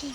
machine.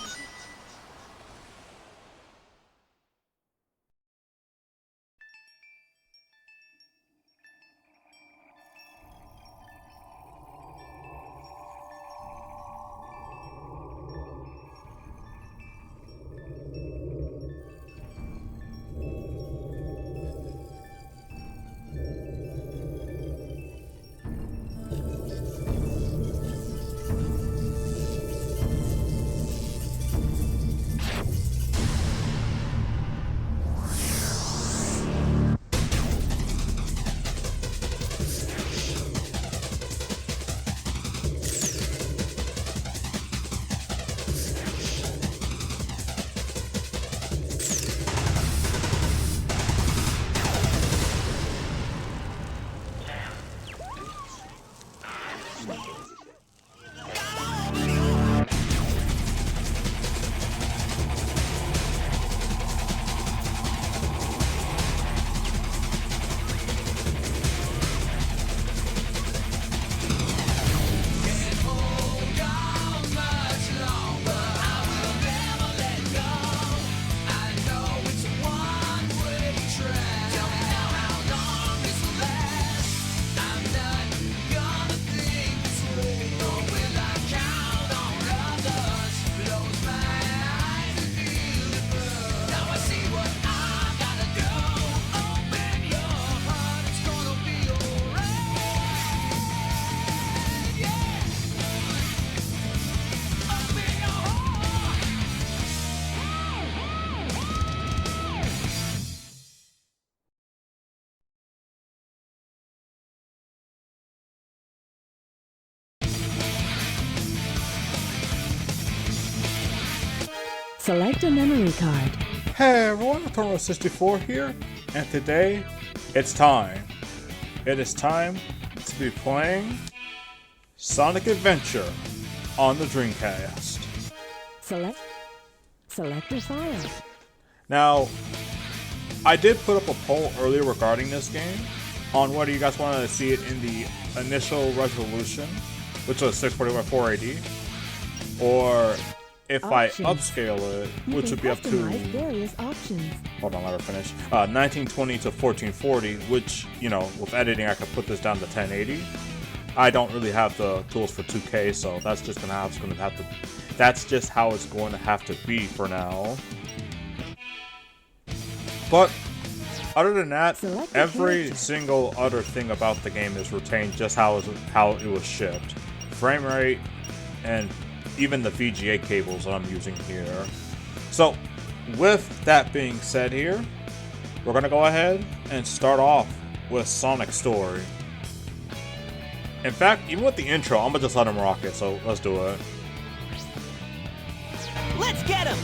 Select a memory card. Hey everyone, Eternal64 here, and today, it's time. It is time to be playing Sonic Adventure on the Dreamcast. Select a file. Now, I did put up a poll earlier regarding this game on whether you guys wanted to see it in the initial resolution, which was 640 by 480, or if Options. I upscale it, which would be up to, various options. hold on, let her finish, 1920 to 1440, which, you know, with editing I could put this down to 1080. I don't really have the tools for 2K, so that's just gonna have to, that's just how it's going to have to be for now. But other than that, every single other thing about the game is retained just how it was shipped. Frame rate and even the VGA cables that I'm using here. So with that being said here, we're gonna go ahead and start off with Sonic's story. In fact, even with the intro, I'm gonna just let him rock it, so let's do it. Let's get him!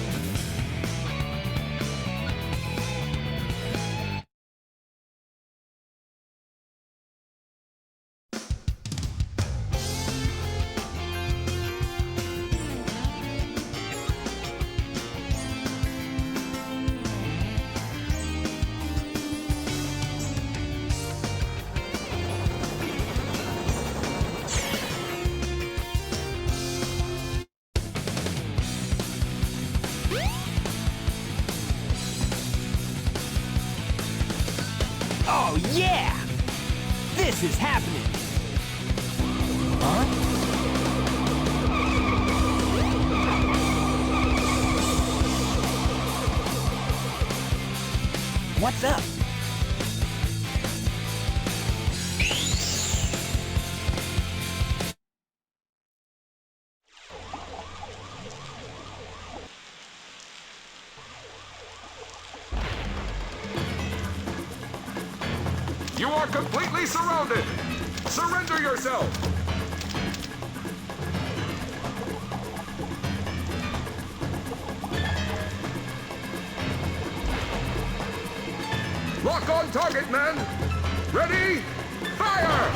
Oh yeah! This is happening! Huh? What's up? You are completely surrounded! Surrender yourself! Lock on target, men! Ready? Fire!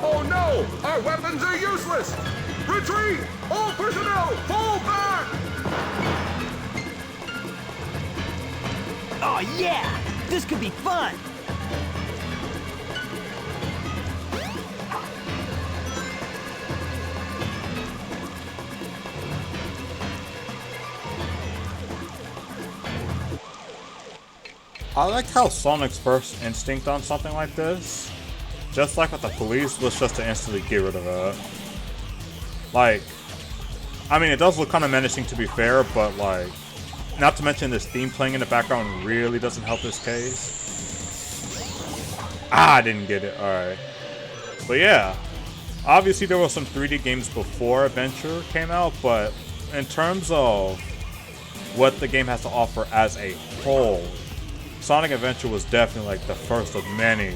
Oh no! Our weapons are useless! Retreat! All personnel, fall back! Oh yeah! This could be fun! I like how Sonic's first instinct on something like this, just like with the police, was just to instantly get rid of it. Like, I mean, it does look kind of menacing to be fair, but like, not to mention this theme playing in the background really doesn't help this case. Ah, I didn't get it. Alright. But yeah, obviously there were some 3D games before Adventure came out, but in terms of what the game has to offer as a whole, Sonic Adventure was definitely like the first of many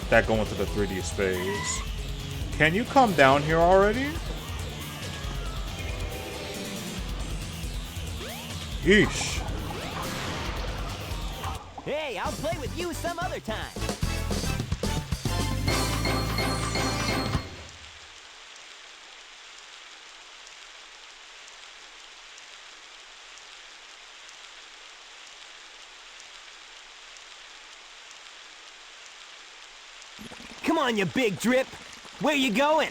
that go into the 3D space. Can you come down here already? Yeesh. Hey, I'll play with you some other time. Come on, you big drip. Where you going?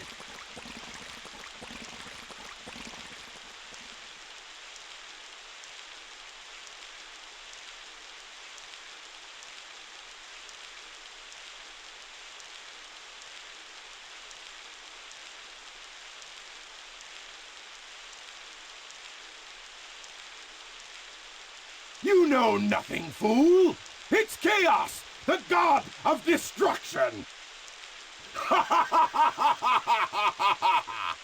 You know nothing, fool! It's Chaos, the god of destruction! Ha ha ha ha ha ha ha ha!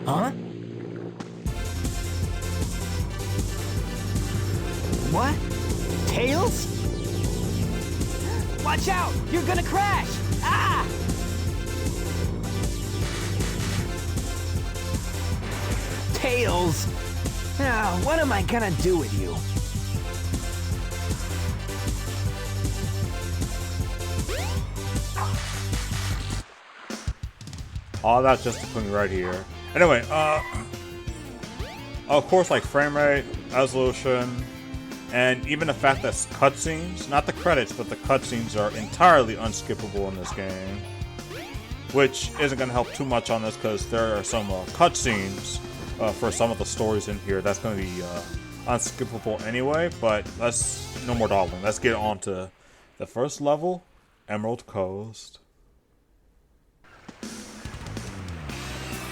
Huh? What? Tails? Watch out! You're gonna crash! Ah! Tails! Now, what am I gonna do with you? All that just to put me right here. Anyway, of course, like frame rate, resolution, and even the fact that cutscenes, not the credits, but the cutscenes are entirely unskippable in this game. Which isn't going to help too much on this because there are some cutscenes for some of the stories in here that's going to be unskippable anyway, but no more dawdling. Let's get on to the first level, Emerald Coast.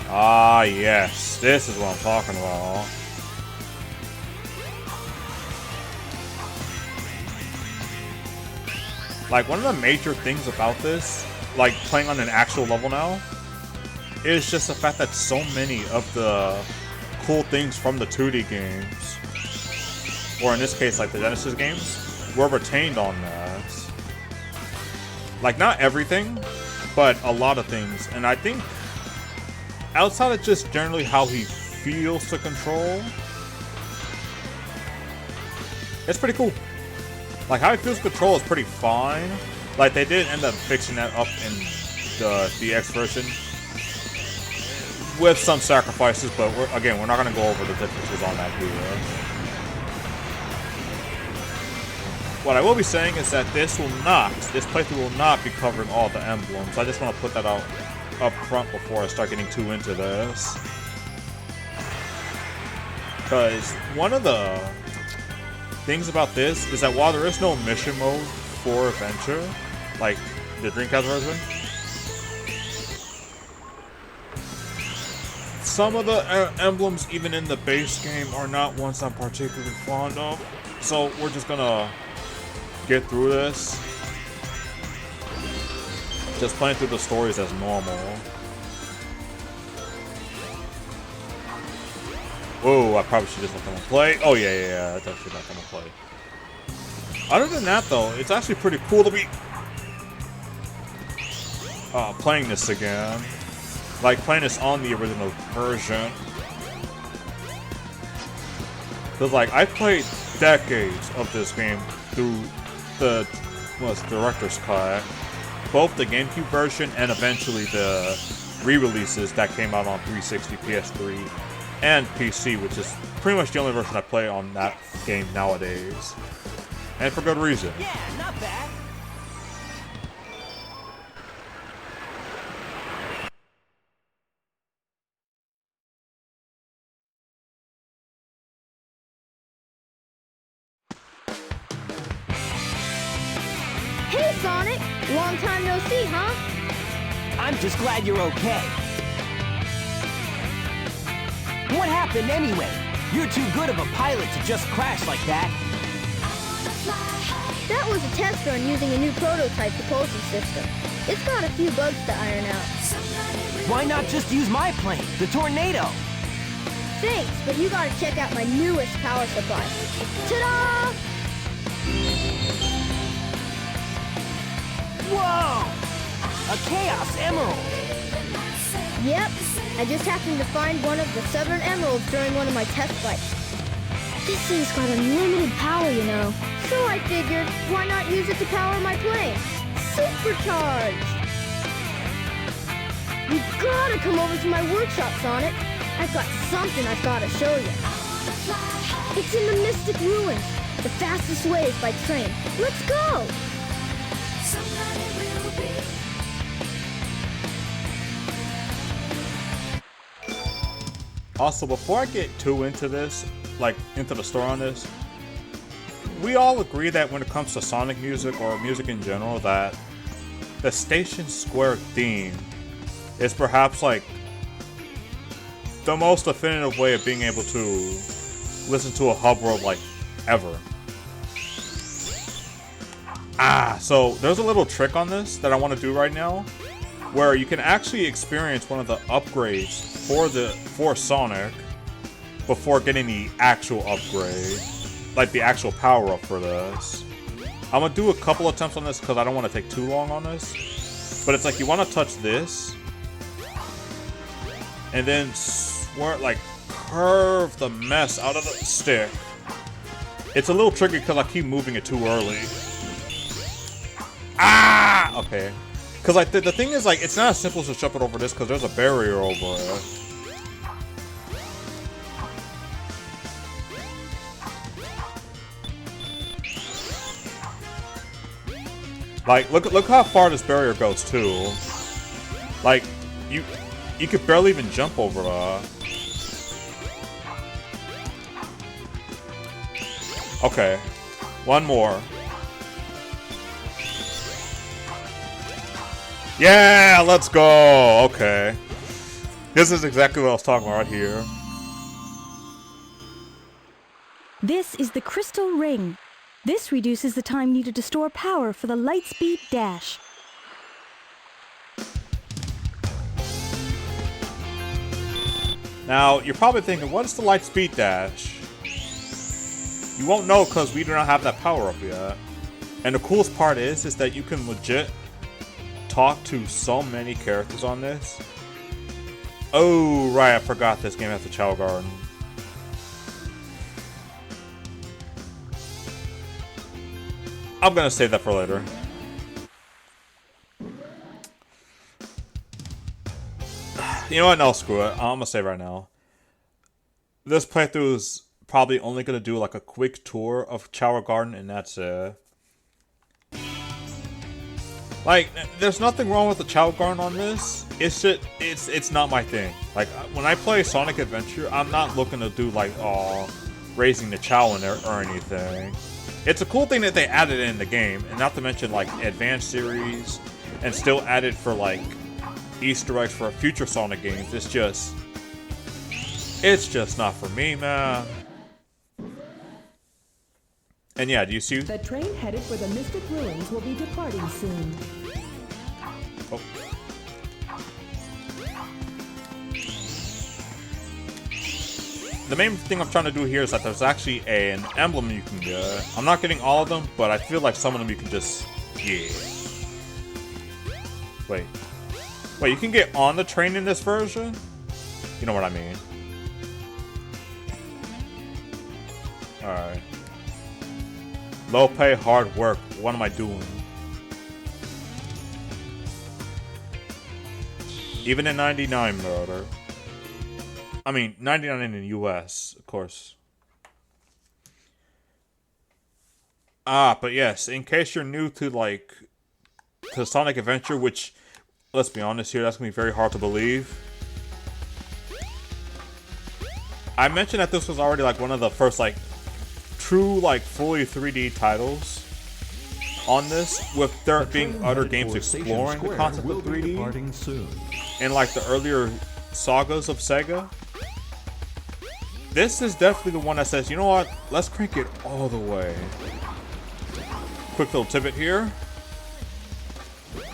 Ah, yes. This is what I'm talking about. Like, one of the major things about this, like, playing on an actual level now, is just the fact that so many of the cool things from the 2D games, or in this case, like, the Genesis games, were retained on that. Like, not everything, but a lot of things. And I think outside of just generally how he feels to control, it's pretty cool. Like, how he feels to control is pretty fine. Like, they did end up fixing that up in the DX version with some sacrifices, but we're not going to go over the differences on that here. What I will be saying is that this playthrough will not be covering all the emblems. I just want to put that out up front before I start getting too into this. Because one of the things about this is that while there is no mission mode for Adventure, like the Dreamcast version, some of the emblems even in the base game are not ones I'm particularly fond of. So we're just gonna get through this, just playing through the stories as normal. Whoa, I probably should just let them play. Oh yeah, that's actually not gonna play. Other than that though, it's actually pretty cool to be playing this again. Like playing this on the original version. Cause like I played decades of this game through the director's cut, both the GameCube version and eventually the re-releases that came out on 360, PS3, and PC, which is pretty much the only version I play on that game nowadays. And for good reason. Yeah, not bad. Hey, Sonic! Long time no see, huh? I'm just glad you're okay. What happened anyway? You're too good of a pilot to just crash like that. That was a test run using a new prototype propulsion system. It's got a few bugs to iron out. Why not just use my plane, the Tornado? Thanks, but you gotta check out my newest power supply. Ta-da! Whoa! A Chaos Emerald! Yep, I just happened to find one of the Southern Emeralds during one of my test flights. This thing's got unlimited power, you know. So I figured, why not use it to power my plane? Supercharged! You gotta come over to my workshop, Sonic. I've got something I've gotta show you. It's in the Mystic Ruins. The fastest way is by train. Let's go! Also, before I get too into this, like into the story on this, we all agree that when it comes to Sonic music or music in general, that the Station Square theme is perhaps like the most definitive way of being able to listen to a hub world like ever. So there's a little trick on this that I want to do right now, where you can actually experience one of the upgrades for Sonic before getting the actual upgrade, like the actual power-up for this. I'm gonna do a couple attempts on this because I don't want to take too long on this, but it's like you want to touch this and then like curve the mess out of the stick. It's a little tricky because I keep moving it too early. Okay. Because like the thing is, like, it's not as simple as to jump it over this because there's a barrier over it. Like, look how far this barrier goes too. Like, you could barely even jump over that. Okay, one more. Yeah, let's go. Okay, this is exactly what I was talking about right here. This is the Crystal Ring. This reduces the time needed to store power for the Lightspeed Dash. Now, you're probably thinking, what is the Lightspeed Dash? You won't know because we do not have that power up yet. And the coolest part is that you can legit talk to so many characters on this. Oh, right, I forgot this game has the Chao Garden. I'm gonna save that for later. You know what? No, screw it. I'm gonna say right now. This playthrough is probably only gonna do like a quick tour of Chao Garden, and that's it. Like, there's nothing wrong with the Chao Garden on this. It's just, it's not my thing. Like, when I play Sonic Adventure, I'm not looking to do like, raising the Chao in there or anything. It's a cool thing that they added in the game, and not to mention like Advanced Series, and still added for like Easter eggs for future Sonic games. It's just not for me, man. And yeah, do you see? The train headed for the Mystic Ruins will be departing soon. Oh. The main thing I'm trying to do here is that there's actually an emblem you can get. I'm not getting all of them, but I feel like some of them you can just... Yeah. Wait, you can get on the train in this version? You know what I mean. Alright. Low pay, hard work. What am I doing? Even in 99 murder. I mean, 99 in the US, of course. But yes, in case you're new to, like, to Sonic Adventure, which, let's be honest here, that's going to be very hard to believe. I mentioned that this was already, like, one of the first, like, true, like, fully 3D titles on this, with there being other games exploring the concept of 3D in, like, the earlier sagas of Sega. This is definitely the one that says, you know what, let's crank it all the way. Quick little tidbit here. You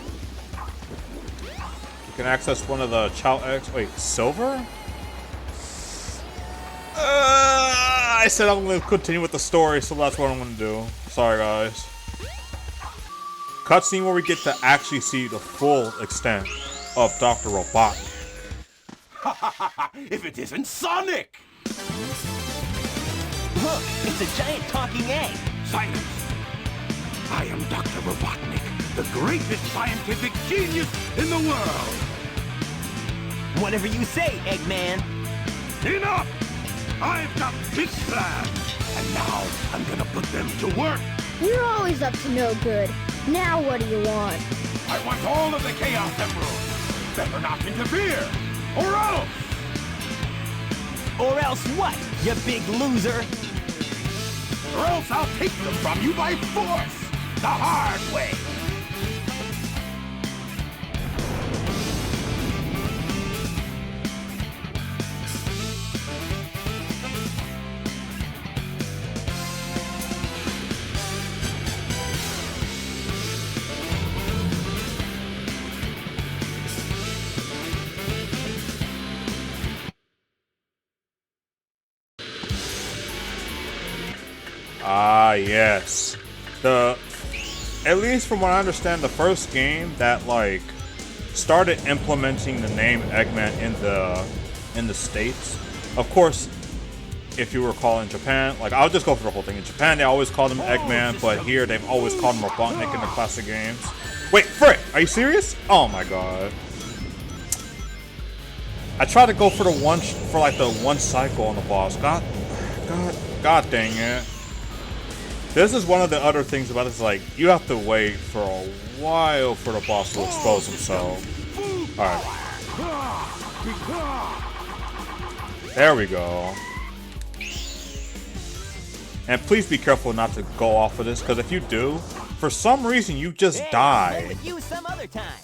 can access one of the Chow X. Wait, silver? I said I'm going to continue with the story, so that's what I'm going to do. Sorry, guys. Cutscene where we get to actually see the full extent of Dr. Robotnik. If it isn't Sonic! Look, it's a giant talking egg. Silence! I am Dr. Robotnik, the greatest scientific genius in the world! Whatever you say, Eggman. Enough! I've got big plans, and now I'm gonna put them to work! You're always up to no good. Now what do you want? I want all of the Chaos Emeralds! Better not interfere, or else! Or else what, you big loser? Or else I'll take them from you by force! The hard way! Ah, yes. At least from what I understand, the first game that, like, started implementing the name Eggman in the States. Of course, if you recall in Japan, like, I'll just go for the whole thing. In Japan, they always called him Eggman, but here they've always called him Robotnik in the classic games. Wait, Frick, are you serious? Oh my god. I tried to go for the one cycle on the boss. God dang it. This is one of the other things about this, like, you have to wait for a while for the boss to expose himself. Alright. There we go. And please be careful not to go off of this, because if you do, for some reason you just die. With you some other time.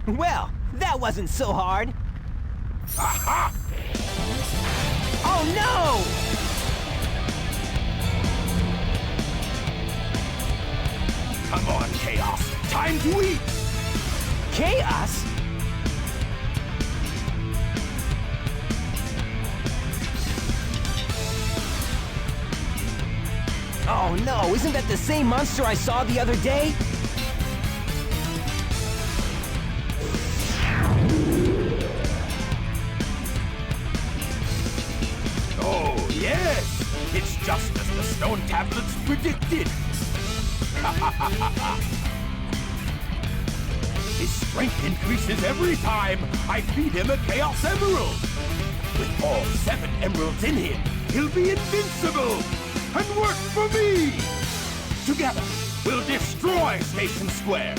Well, that wasn't so hard. Aha! Oh no! Come on, Chaos! Time to eat! Chaos? Oh no, isn't that the same monster I saw the other day? Oh, yes! It's just as the stone tablets predicted! His strength increases every time I feed him a Chaos Emerald! With all 7 emeralds in him, he'll be invincible! And work for me! Together, we'll destroy Station Square!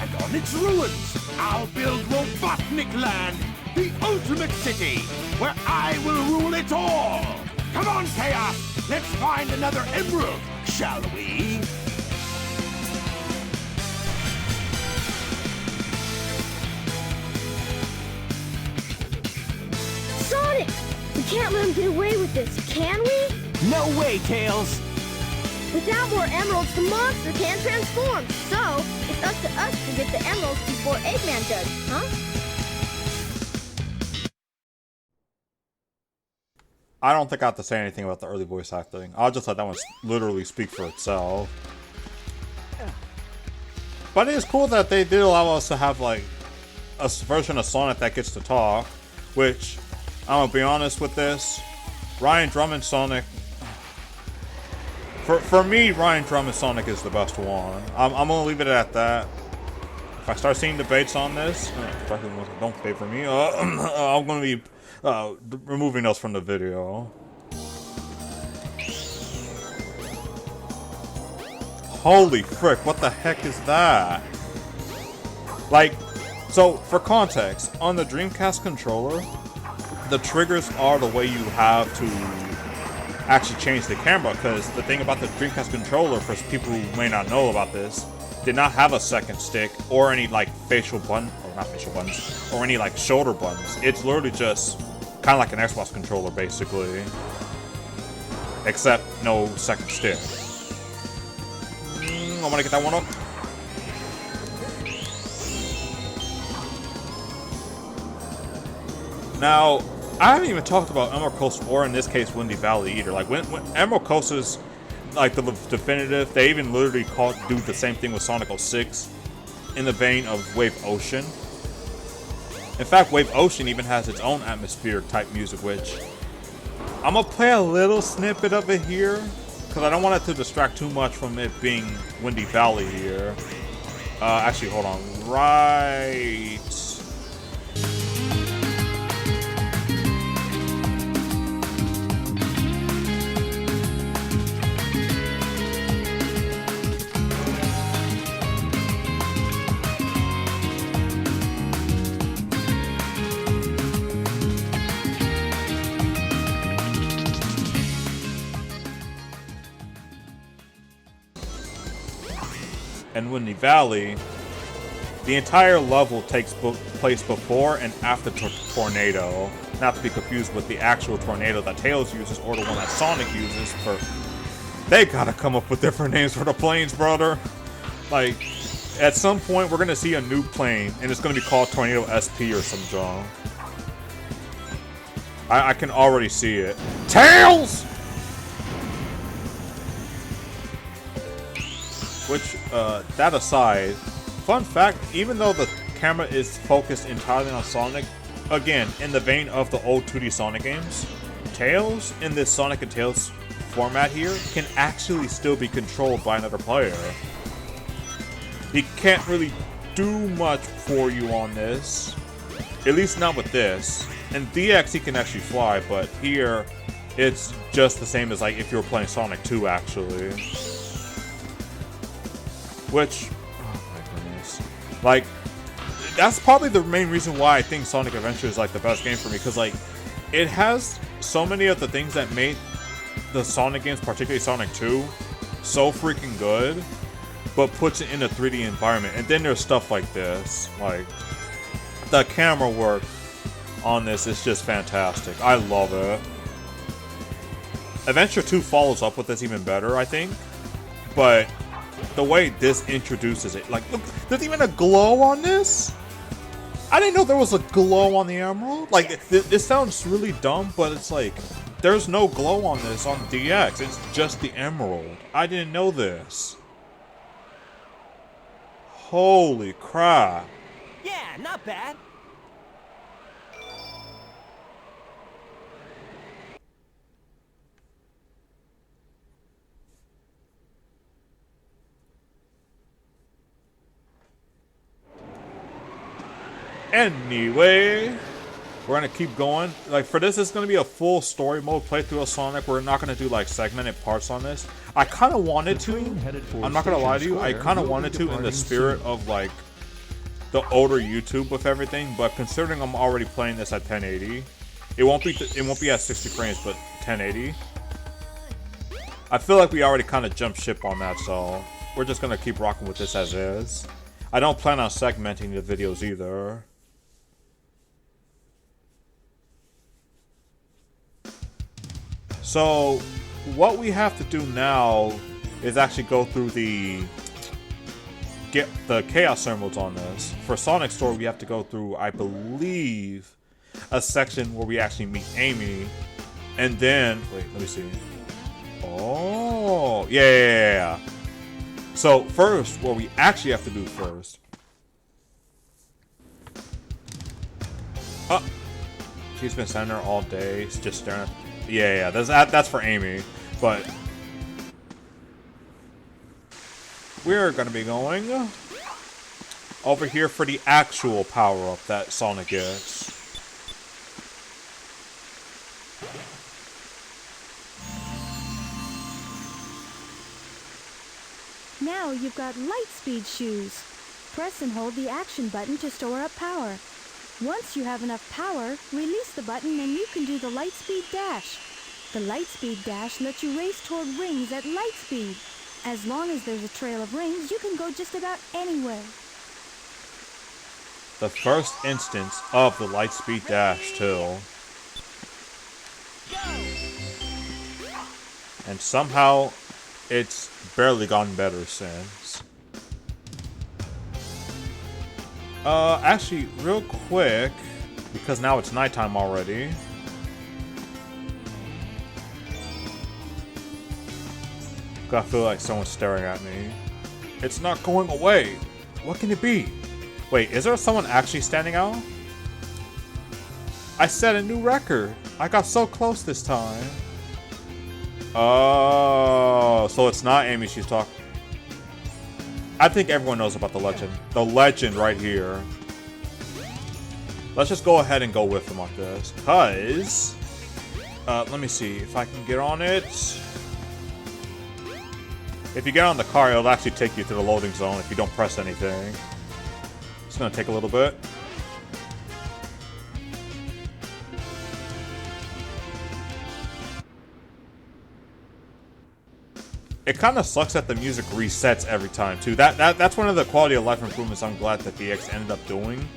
And on its ruins, I'll build Robotnik Land, the ultimate city, where I will rule it all! Come on, Chaos! Let's find another emerald, shall we? Sonic! We can't let him get away with this, can we? No way, Tails! Without more emeralds, the monster can't transform. So, it's up to us to get the emeralds before Eggman does, huh? I don't think I have to say anything about the early voice acting. I'll just let that one literally speak for itself. But it is cool that they did allow us to have like a version of Sonic that gets to talk, which I'm gonna be honest with this. Ryan Drummond Sonic, for me, Ryan Drummond Sonic is the best one. I'm gonna leave it at that. If I start seeing debates on this, don't favor me. I'm gonna be removing those from the video. Holy frick, what the heck is that? Like, so for context, on the Dreamcast controller, the triggers are the way you have to actually change the camera, because the thing about the Dreamcast controller, for people who may not know about this, did not have a second stick or any like facial button, or not facial buttons, or any like shoulder buttons. It's literally just kind of like an Xbox controller basically, except no second stick. I want to get that one up. Now, I haven't even talked about Emerald Coast, or in this case, Windy Valley either. Like, when Emerald Coast is like the definitive, they even literally do the same thing with Sonic 06 in the vein of Wave Ocean. In fact, Wave Ocean even has its own atmospheric type music, which I'm gonna play a little snippet of it here, because I don't want it to distract too much from it being Windy Valley here. Actually, hold on. Right. And Windy Valley, the entire level takes place before and after Tornado, not to be confused with the actual tornado that Tails uses or the one that Sonic uses. They gotta come up with different names for the planes, brother. Like, at some point we're gonna see a new plane and it's gonna be called Tornado SP or some junk. I can already see it. Tails! Which, that aside, fun fact, even though the camera is focused entirely on Sonic, again, in the vein of the old 2D Sonic games, Tails, in this Sonic and Tails format here, can actually still be controlled by another player. He can't really do much for you on this, at least not with this. In DX, he can actually fly, but here, it's just the same as like if you were playing Sonic 2, actually. Which, oh my goodness, like, that's probably the main reason why I think Sonic Adventure is like the best game for me, because like, it has so many of the things that made the Sonic games, particularly Sonic 2, so freaking good, but puts it in a 3D environment. And then there's stuff like this, like, the camera work on this is just fantastic. I love it. Adventure 2 follows up with this even better, I think, but the way this introduces it, like, look, there's even a glow on this? I didn't know there was a glow on the Emerald. Like, this sounds really dumb, but it's like, there's no glow on this on DX. It's just the Emerald. I didn't know this. Holy crap. Yeah, not bad. Anyway, we're gonna keep going. Like, for this, it's gonna be a full story mode playthrough of Sonic. We're not gonna do like segmented parts on this. I kind of wanted to. I'm not gonna lie to you. I kind of wanted to in the spirit of like the older YouTube with everything. But considering I'm already playing this at 1080, it won't be at 60 frames, but 1080. I feel like we already kind of jumped ship on that, so we're just gonna keep rocking with this as is. I don't plan on segmenting the videos either. So, what we have to do now is actually go through get the Chaos Emeralds on this. For Sonic Story, we have to go through, I believe, a section where we actually meet Amy, and then, wait, let me see. Oh, yeah. So first, what we actually have to do first. She's been standing there all day, just staring at... Yeah, that's for Amy. But we're gonna be going over here for the actual power-up that Sonic gets. Now you've got light speed shoes. Press and hold the action button to store up power. Once you have enough power, release the button and you can do the light speed dash. The light speed dash lets you race toward rings at light speed. As long as there's a trail of rings, you can go just about anywhere. The first instance of the light speed dash, too. And somehow, it's barely gotten better since. Actually, real quick, because now it's nighttime already. I feel like someone's staring at me. It's not going away. What can it be? Wait, is there someone actually standing out? I set a new record. I got so close this time. Oh, so it's not Amy she's talking. I think everyone knows about the legend. The legend right here. Let's just go ahead and go with them on this. Cause, let me see if I can get on it. If you get on the car, it'll actually take you to the loading zone if you don't press anything. It's gonna take a little bit. It kind of sucks that the music resets every time too. That's one of the quality of life improvements I'm glad that DX ended up doing,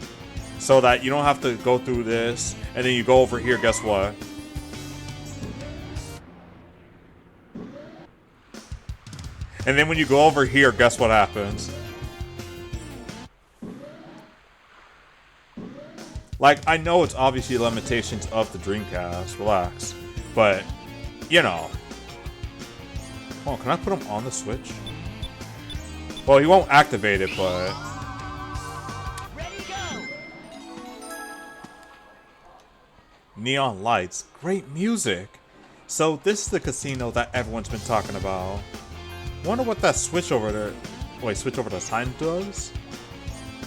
so that you don't have to go through this and then you go over here. Guess what? And then when you go over here, guess what happens? Like, I know it's obviously limitations of the Dreamcast, relax, but you know. Oh, can I put him on the Switch? Well, he won't activate it, but... Ready, go! Neon lights. Great music. So, this is the casino that everyone's been talking about. Wonder what that switch over there... Wait, switch over the sign does?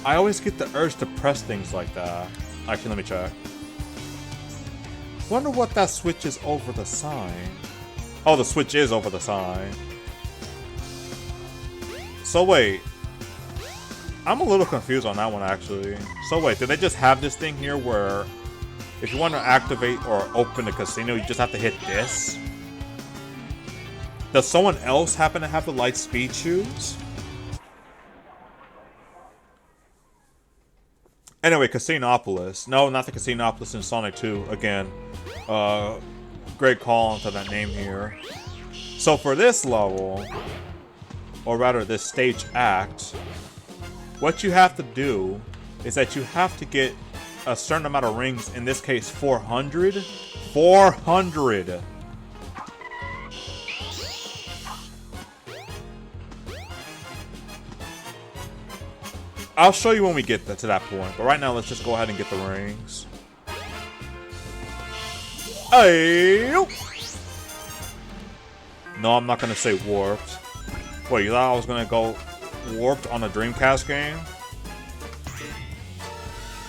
I always get the urge to press things like that. Actually, let me check. Wonder what that switch is over the sign. Oh, the switch is over the sign. So wait. I'm a little confused on that one, actually. So wait, did they just have this thing here where if you want to activate or open the casino, you just have to hit this? Does someone else happen to have the light speed shoes? Anyway, Casinopolis. No, not the Casinopolis in Sonic 2. Again, great call onto that name here. So for this level, or rather this stage act, what you have to do is that you have to get a certain amount of rings, in this case 400. 400! I'll show you when we get to that point, but right now let's just go ahead and get the rings. Hey! No, I'm not gonna say warped. Wait, you thought I was gonna go warped on a Dreamcast game?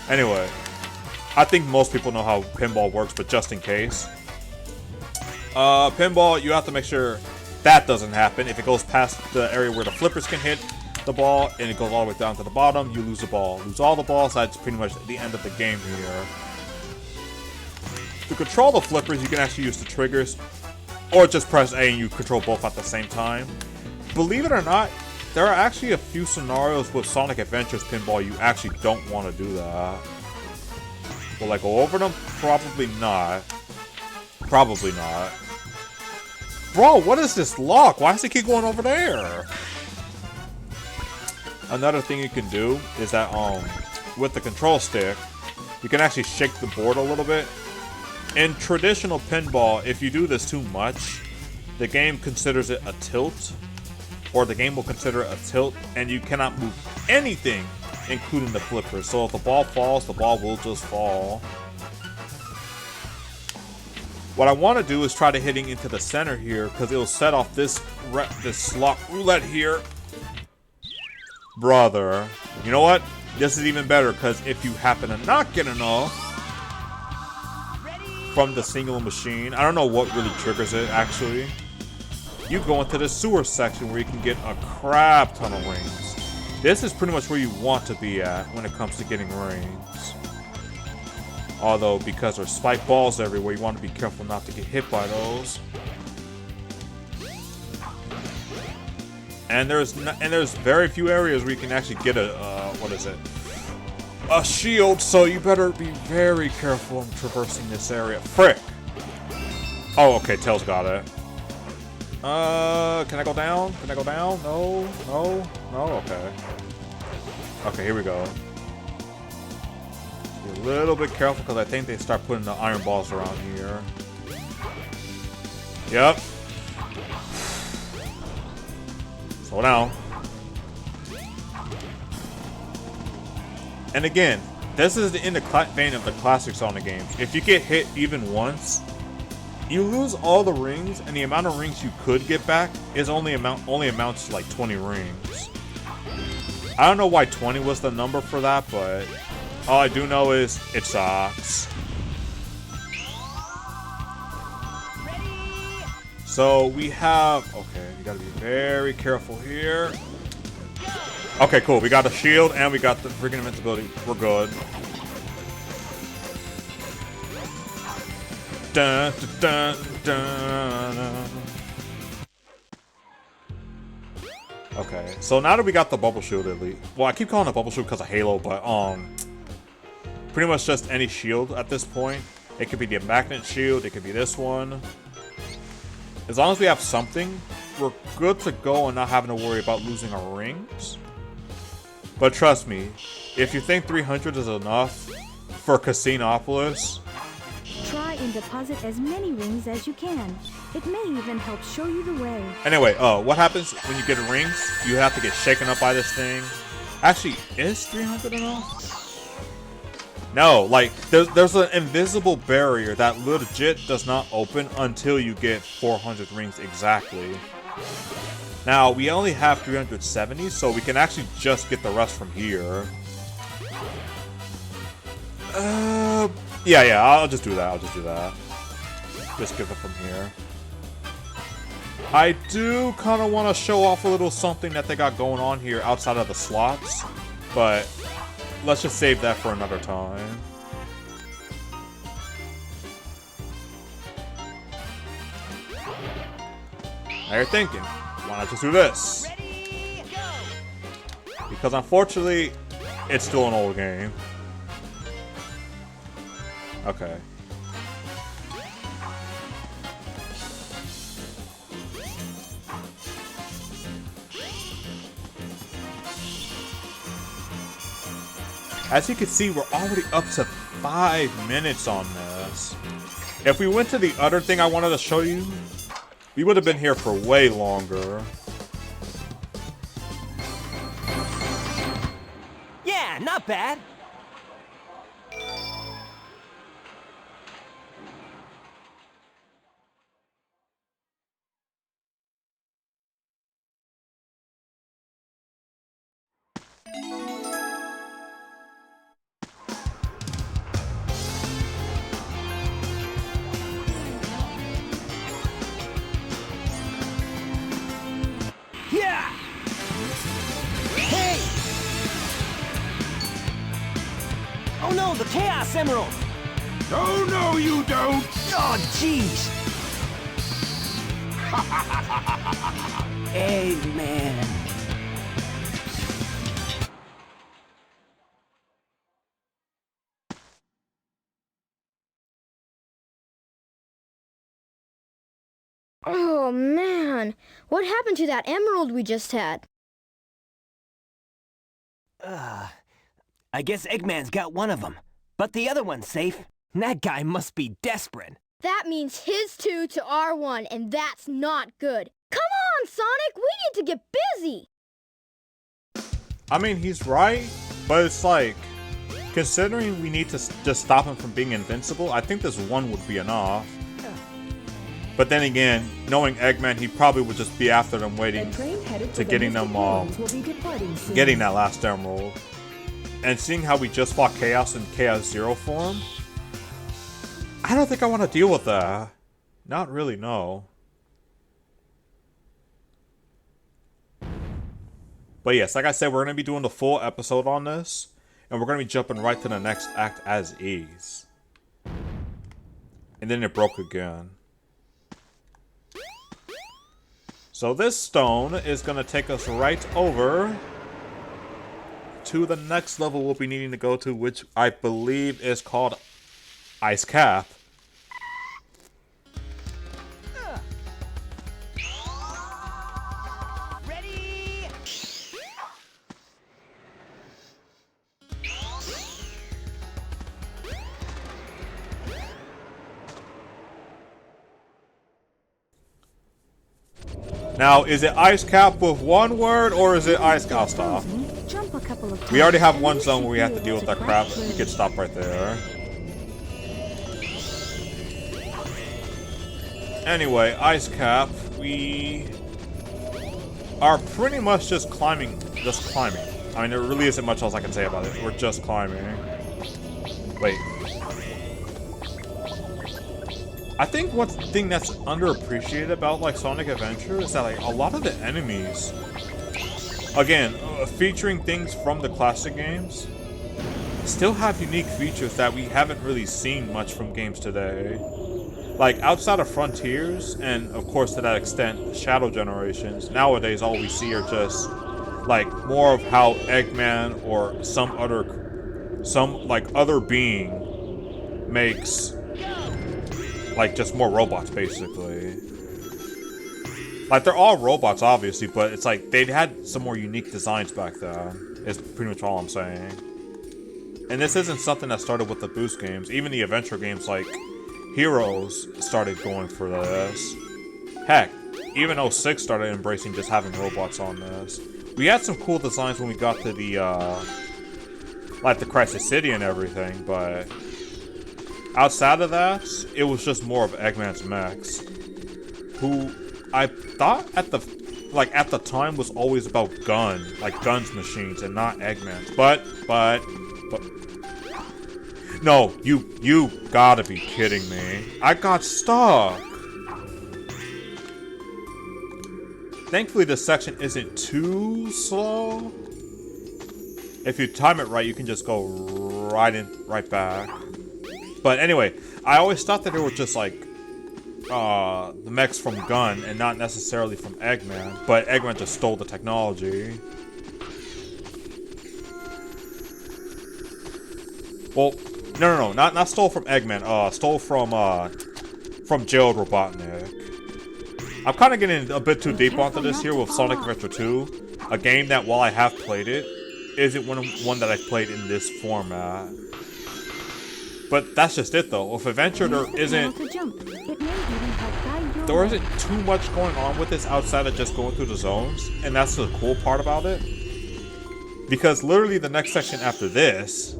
Anyway, I think most people know how pinball works, but just in case. Pinball, you have to make sure that doesn't happen. If it goes past the area where the flippers can hit the ball and it goes all the way down to the bottom, you lose the ball. Lose all the balls, that's pretty much the end of the game here. To control the flippers, you can actually use the triggers, or just press A and you control both at the same time. Believe it or not, there are actually a few scenarios with Sonic Adventures Pinball you actually don't want to do that. Will I go over them? Probably not. Probably not. Bro, what is this lock? Why does it keep going over there? Another thing you can do is that with the control stick, you can actually shake the board a little bit. In traditional pinball, if you do this too much, the game considers it a tilt. or the game will consider it a tilt, and you cannot move anything, including the flipper. So if the ball falls, the ball will just fall. What I want to do is try to hitting into the center here, because it'll set off this slot roulette here. Brother. You know what? This is even better, because if you happen to not get enough from the single machine, I don't know what really triggers it, actually. You go into the sewer section where you can get a crap ton of rings. This is pretty much where you want to be at when it comes to getting rings. Although, because there's spike balls everywhere, you want to be careful not to get hit by those. And there's very few areas where you can actually get a a shield, so you better be very careful in traversing this area. Frick! Oh, okay, Tails got it. Can I go down? Can I go down? No, no, no, okay. Okay, here we go. Be a little bit careful, because I think they start putting the iron balls around here. Yep. Slow down. And again, this is in the vein of the classic Sonic games. If you get hit even once, you lose all the rings, and the amount of rings you could get back is only amounts to like 20 rings. I don't know why 20 was the number for that, but all I do know is it sucks. So we have, okay, you gotta be very careful here. Okay, cool. We got the shield and we got the freaking invincibility. We're good. Dun, dun, dun, dun. Okay, so now that we got the bubble shield at least. Well, I keep calling it bubble shield because of Halo, but pretty much just any shield at this point. It could be the magnet shield, it could be this one. As long as we have something, we're good to go and not having to worry about losing our rings. But trust me, if you think 300 is enough for Casinopolis, try and deposit as many rings as you can. It may even help show you the way. Anyway, what happens when you get rings? You have to get shaken up by this thing. Actually, is 300 enough? No, like, there's an invisible barrier that legit does not open until you get 400 rings exactly. Now, we only have 370, so we can actually just get the rest from here. Yeah, I'll just do that. Just get it from here. I do kind of want to show off a little something that they got going on here outside of the slots, but let's just save that for another time. Now you're thinking, why not just do this? Because unfortunately, it's still an old game. Okay. As you can see, we're already up to 5 minutes on this. If we went to the other thing I wanted to show you, we would have been here for way longer. Yeah, not bad. Yeah! Hey! Oh no, the Chaos Emerald! Oh, no, you don't! Oh, jeez! Hey, man. Oh, man. What happened to that emerald we just had? I guess Eggman's got one of them. But the other one's safe. That guy must be desperate. That means his 2 to our 1, and that's not good. Come on, Sonic! We need to get busy! I mean, he's right, but it's like, considering we need to just stop him from being invincible, I think this one would be enough. But then again, knowing Eggman, he probably would just be after them waiting to getting them, getting that last emerald. And seeing how we just fought Chaos in Chaos Zero form, I don't think I want to deal with that. Not really, no. But yes, like I said, we're going to be doing the full episode on this. And we're going to be jumping right to the next act as is. And then it broke again. So this stone is going to take us right over to the next level we'll be needing to go to, which I believe is called Ice Cap. Ready? Now, is it Ice Cap with one word, or is it Ice Cap? I'll stop. Jump a couple of times. We already have one zone where we have to deal with that crap. We could stop right there. Anyway, Ice Cap, we are pretty much just climbing. I mean, there really isn't much else I can say about it. We're just climbing. Wait. I think one thing that's underappreciated about like Sonic Adventure is that like a lot of the enemies, again, featuring things from the classic games, still have unique features that we haven't really seen much from games today. Like outside of Frontiers, and of course to that extent, Shadow Generations, nowadays all we see are just like more of how Eggman or some other being makes like just more robots, basically. Like they're all robots, obviously, but it's like they'd had some more unique designs back then. Is pretty much all I'm saying. And this isn't something that started with the Boost games. Even the adventure games like Heroes started going for this. Heck, even 06 started embracing just having robots on this. We had some cool designs when we got to the like the Crisis City and everything, but outside of that, it was just more of Eggman's mechs, who I thought at the time was always about guns machines, and not Eggman's. But no, you gotta be kidding me! I got stuck. Thankfully, this section isn't too slow. If you time it right, you can just go right back. But anyway, I always thought that they were just like the mechs from Gun and not necessarily from Eggman, but Eggman just stole the technology. Well, no, not stole from Eggman. Stole from jailed Robotnik. I'm kind of getting a bit too deep onto this here with Sonic Adventure 2, a game that, while I have played it, isn't one that I've played in this format. But that's just it, though. With Adventure, there isn't too much going on with this outside of just going through the zones, and that's the cool part about it. Because literally the next section after this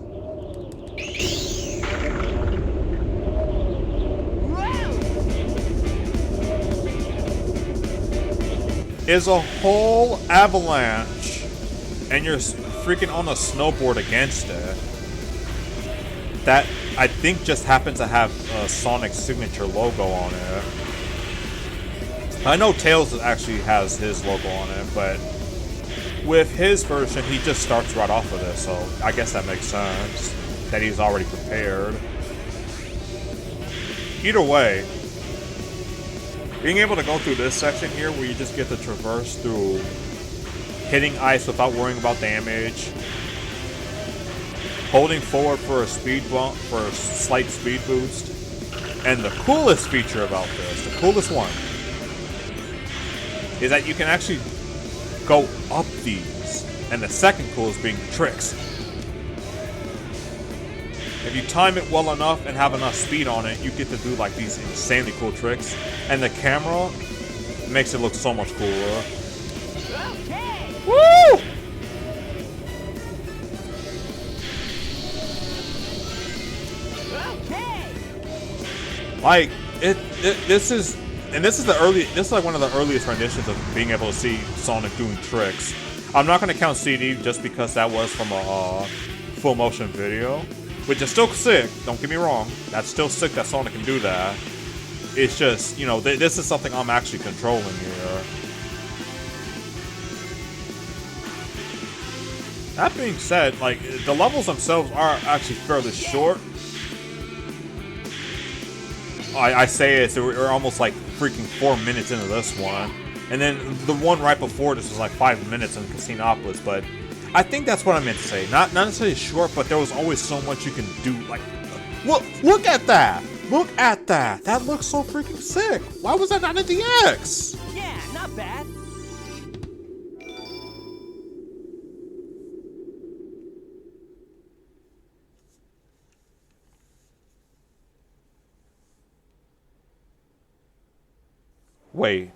is a whole avalanche, and you're freaking on a snowboard against it. That I think just happens to have Sonic's signature logo on it. I know Tails actually has his logo on it, but with his version, he just starts right off of this, so I guess that makes sense that he's already prepared. Either way, being able to go through this section here where you just get to traverse through hitting ice without worrying about damage, holding forward for a speed bump, for a slight speed boost, and the coolest feature about this, the coolest one, is that you can actually go up these, and the second coolest being tricks. If you time it well enough and have enough speed on it, you get to do like these insanely cool tricks, and the camera makes it look so much cooler. Okay. Woo! Okay. Like this is like one of the earliest renditions of being able to see Sonic doing tricks. I'm not gonna count CD just because that was from a full motion video, which is still sick. Don't get me wrong, that's still sick that Sonic can do that. It's just, you know, this is something I'm actually controlling here. That being said, like, the levels themselves are actually fairly short. I say it, so we're almost like freaking 4 minutes into this one. And then the one right before this was like 5 minutes in Casinopolis, but I think that's what I meant to say. Not necessarily short, but there was always so much you can do. Like, look at that! Look at that! That looks so freaking sick! Why was that not a DX? Yeah, not bad. Wait.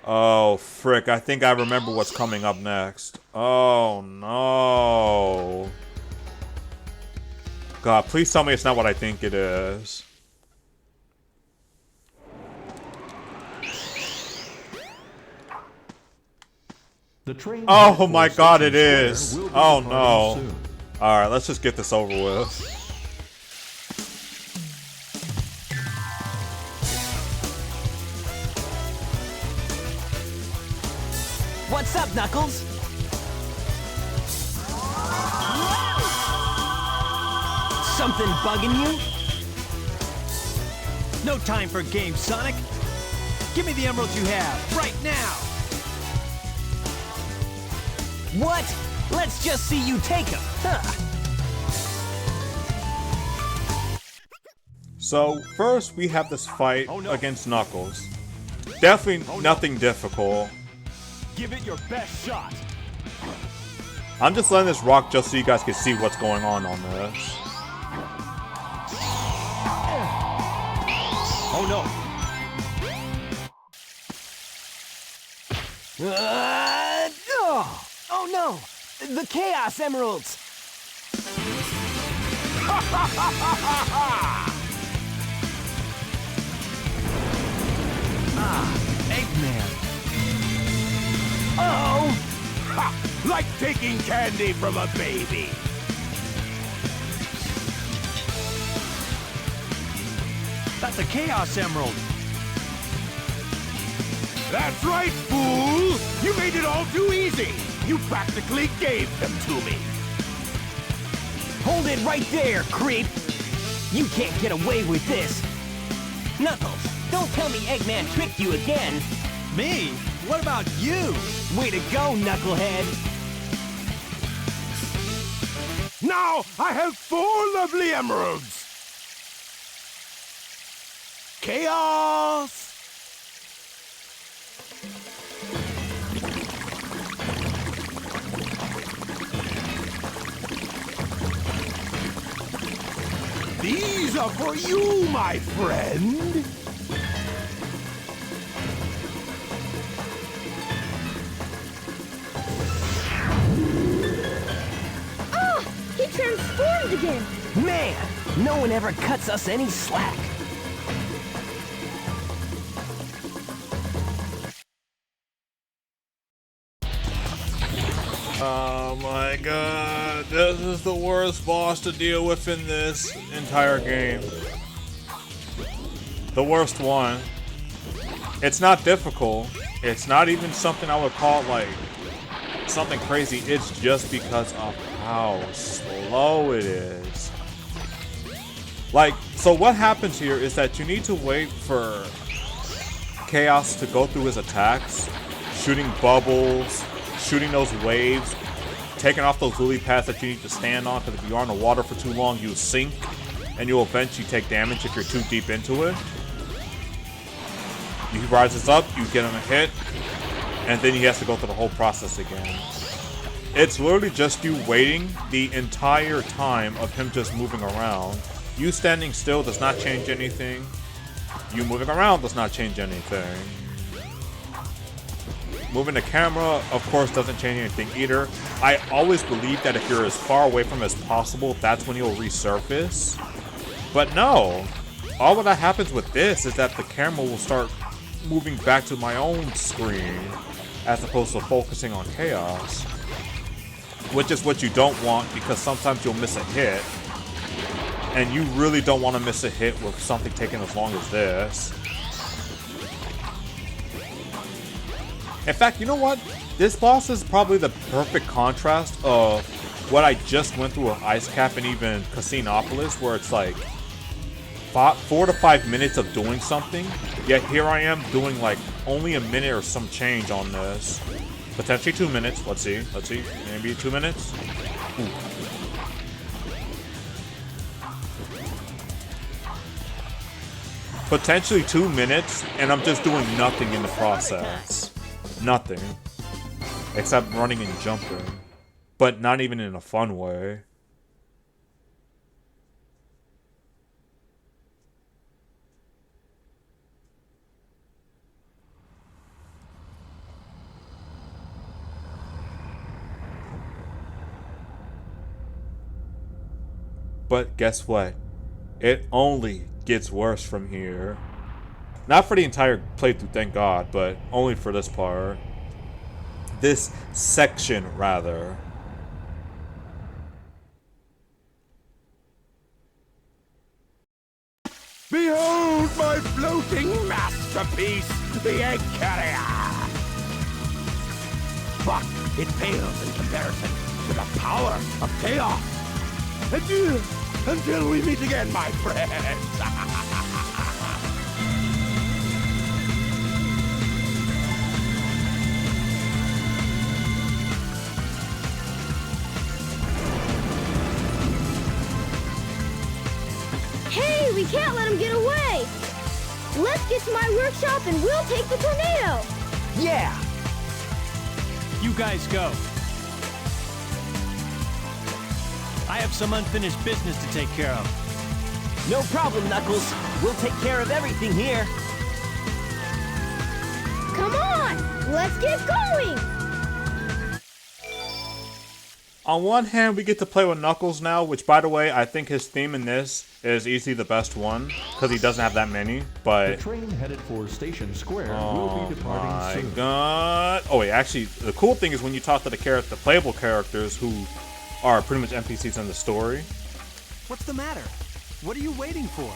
Oh, frick. I think I remember what's coming up next. Oh, no. God, please tell me it's not what I think it is. The train Oh my God, it is. Oh, no. Alright, let's just get this over with. What's up, Knuckles? Something bugging you? No time for games, Sonic. Give me the emeralds you have, right now. What? Let's just see you take them, huh? So, first we have this fight against Knuckles. Definitely nothing difficult. Give it your best shot. I'm just letting this rock just so you guys can see what's going on this. Oh no. Oh no! The Chaos Emeralds! Eggman. Oh! Ha! Like taking candy from a baby. That's a Chaos Emerald. That's right, fool! You made it all too easy! You practically gave them to me! Hold it right there, creep! You can't get away with this! Knuckles, don't tell me Eggman tricked you again! Me? What about you? Way to go, Knucklehead! Now I have 4 lovely emeralds! Chaos! These are for you, my friend! Oh, he transformed again. Man, no one ever cuts us any slack. Oh my God, this is the worst boss to deal with in this entire game. The worst one. It's not difficult. It's not even something I would call like something crazy. It's just because of how slow it is. Like, so what happens here is that you need to wait for Chaos to go through his attacks, shooting bubbles, shooting those waves, taking off those lily pads that you need to stand on, because if you are in the water for too long, you'll sink, and you'll eventually take damage if you're too deep into it. He rises up, you get him a hit, and then he has to go through the whole process again. It's literally just you waiting the entire time of him just moving around. You standing still does not change anything. You moving around does not change anything. Moving the camera, of course, doesn't change anything either. I always believe that if you're as far away from as possible, that's when he'll resurface. But no. All that happens with this is that the camera will start moving back to my own screen as opposed to focusing on Chaos. Which is what you don't want, because sometimes you'll miss a hit. And you really don't want to miss a hit with something taking as long as this. In fact, you know what? This boss is probably the perfect contrast of what I just went through with Ice Cap and even Casinopolis, where it's like 4 to 5 minutes of doing something, yet here I am doing like only a minute or some change on this. Potentially 2 minutes. Let's see. Maybe 2 minutes. Ooh. Potentially 2 minutes, and I'm just doing nothing in the process. Nothing. Except running and jumping. But not even in a fun way. But guess what? It only gets worse from here. Not for the entire playthrough, thank God, but only for this part. This section, rather. Behold my floating masterpiece, the Egg Carrier! But it pales in comparison to the power of chaos. Adieu, until we meet again, my friends. Hey, we can't let him get away! Let's get to my workshop and we'll take the tornado! Yeah! You guys go. I have some unfinished business to take care of. No problem, Knuckles. We'll take care of everything here. Come on! Let's get going! On one hand, we get to play with Knuckles now, which, by the way, I think his theme in this is easily the best one, because he doesn't have that many, but... The train headed for Station Square Oh will be departing soon. God. Oh wait, actually, the cool thing is when you talk to the playable characters who are pretty much NPCs in the story. What's the matter? What are you waiting for?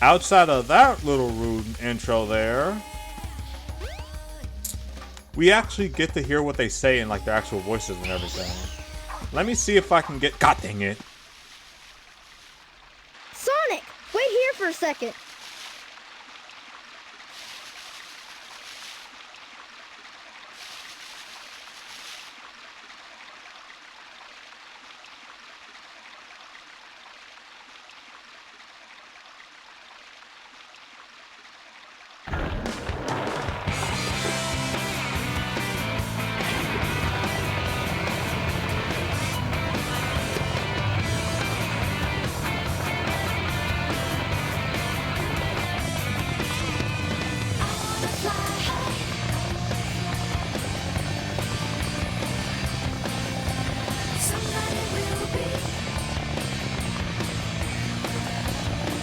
Outside of that little rude intro there, we actually get to hear what they say in like their actual voices and everything. Let me see if I can get... God dang it. Sonic, wait here for a second.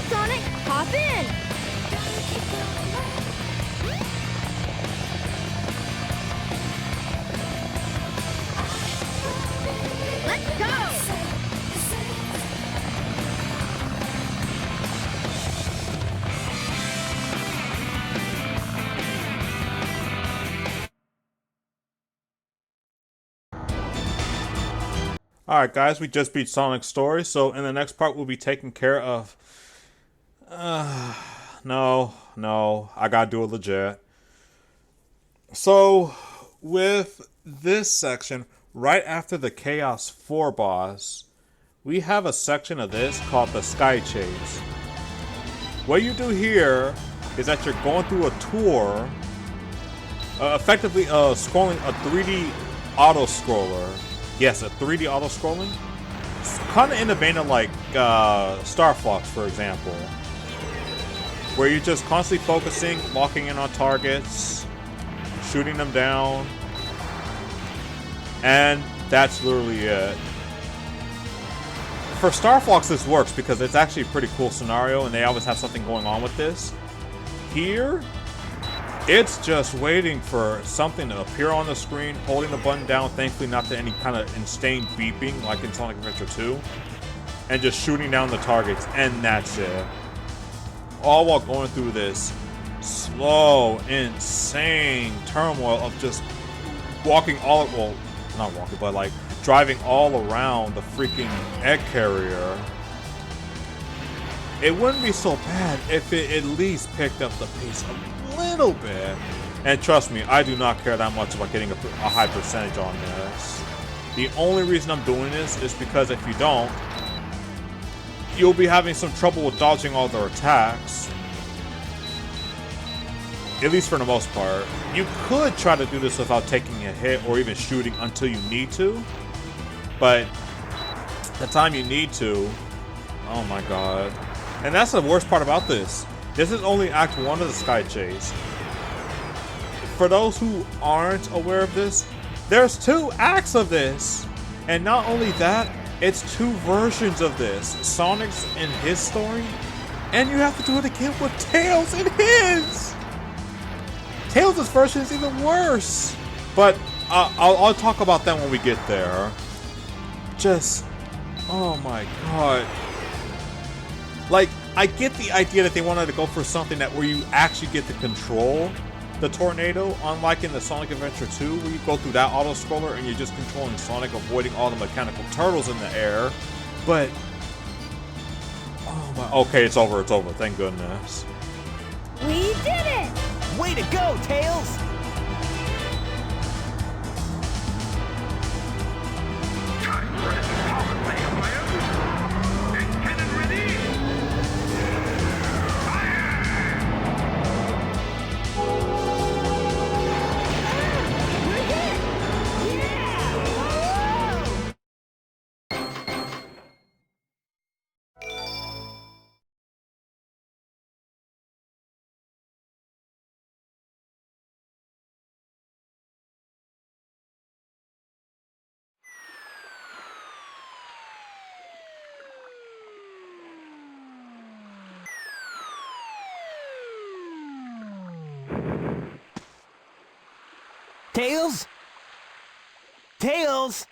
Sonic, hop in! Let's go! Alright guys, we just beat Sonic's story, so in the next part we'll be taking care of... No, I gotta do it legit. So, with this section, right after the Chaos 4 boss, we have a section of this called the Sky Chase. What you do here is that you're going through a tour, effectively scrolling a 3D auto-scroller. Yes, a 3D auto-scrolling. Kind of in the vein of like Star Fox, for example. Where you're just constantly focusing, locking in on targets, shooting them down, and that's literally it. For Star Fox, this works because it's actually a pretty cool scenario, and they always have something going on with this. Here, it's just waiting for something to appear on the screen, holding the button down, thankfully not to any kind of insane beeping like in Sonic Adventure 2, and just shooting down the targets, and that's it. All while going through this slow, insane turmoil of just walking all, well, not walking, but like driving all around the freaking egg carrier. It wouldn't be so bad if it at least picked up the pace a little bit. And trust me, I do not care that much about getting a high percentage on this. The only reason I'm doing this is because if you don't, you'll be having some trouble with dodging all their attacks. At least for the most part. You could try to do this without taking a hit or even shooting until you need to. But the time you need to, oh my god. And that's the worst part about this. This is only Act 1 of the Sky Chase. For those who aren't aware of this, there's 2 acts of this. And not only that, it's 2 versions of this. Sonic's in his story, and you have to do it again with Tails in his! Tails' version is even worse! But I'll talk about that when we get there. Just, oh my god. Like, I get the idea that they wanted to go for something that where you actually get to control the tornado, unlike in the Sonic Adventure 2, where you go through that auto-scroller and you're just controlling Sonic, avoiding all the mechanical turtles in the air. But, oh my, okay, it's over, thank goodness. We did it! Way to go, Tails! Tails? Tails?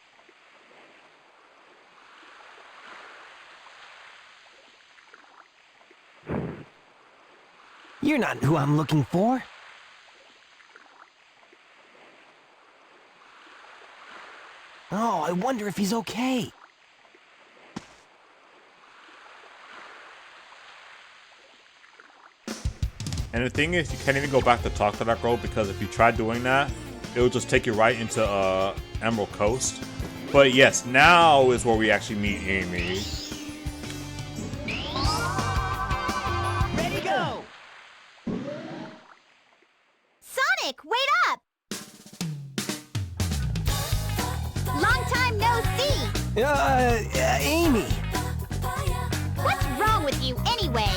You're not who I'm looking for. Oh, I wonder if he's okay. And the thing is, you can't even go back to talk to that girl, because if you try doing that, it will just take you right into Emerald Coast. But yes, now is where we actually meet Amy. Ready, go! Sonic, wait up! Long time no see! Amy. What's wrong with you anyway?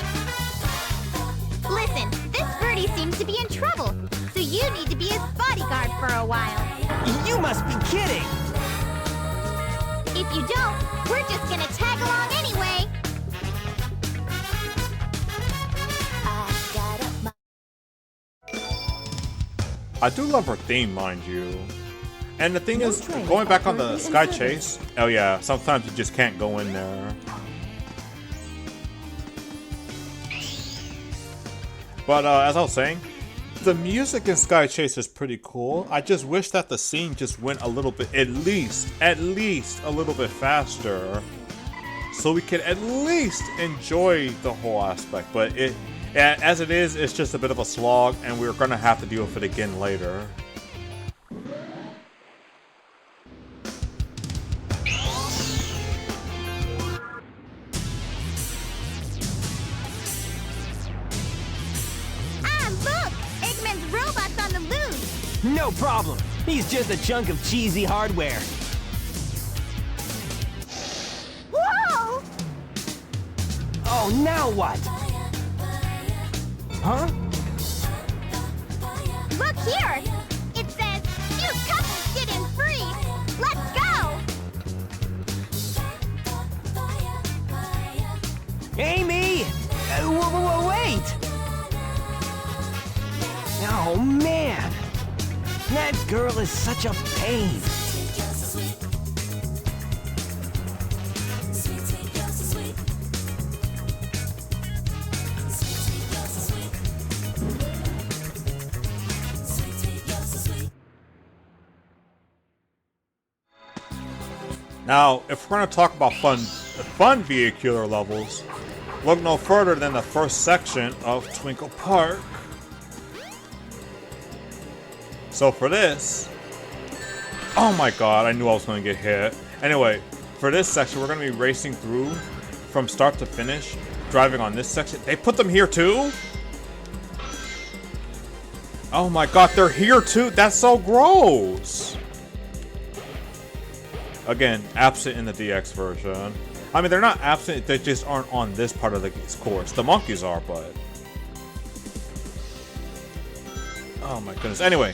Listen, this birdie seems to be in trouble, so you need to be his bodyguard for a while. You must be kidding! If you don't, we're just gonna tag along anyway. I do love her theme, mind you. And the thing is, going back on the Sky Chase, oh yeah, sometimes you just can't go in there. But as I was saying, the music in Sky Chase is pretty cool. I just wish that the scene just went a little bit, at least a little bit faster, so we could at least enjoy the whole aspect. But as it is, it's just a bit of a slog, and we're gonna have to deal with it again later. No problem. He's just a chunk of cheesy hardware. Whoa! Oh, now what? Huh? Look here! Get in freeze! Let's go! Amy! Wait! Oh, man! That girl is such a pain. Now, if we're going to talk about fun vehicular levels, look no further than the first section of Twinkle Park. So for this, oh my god, I knew I was going to get hit. Anyway, for this section, we're going to be racing through from start to finish, driving on this section. They put them here too? Oh my god, they're here too? That's so gross. Again, absent in the DX version. I mean, they're not absent, they just aren't on this part of the course. The monkeys are, but... oh my goodness. Anyway.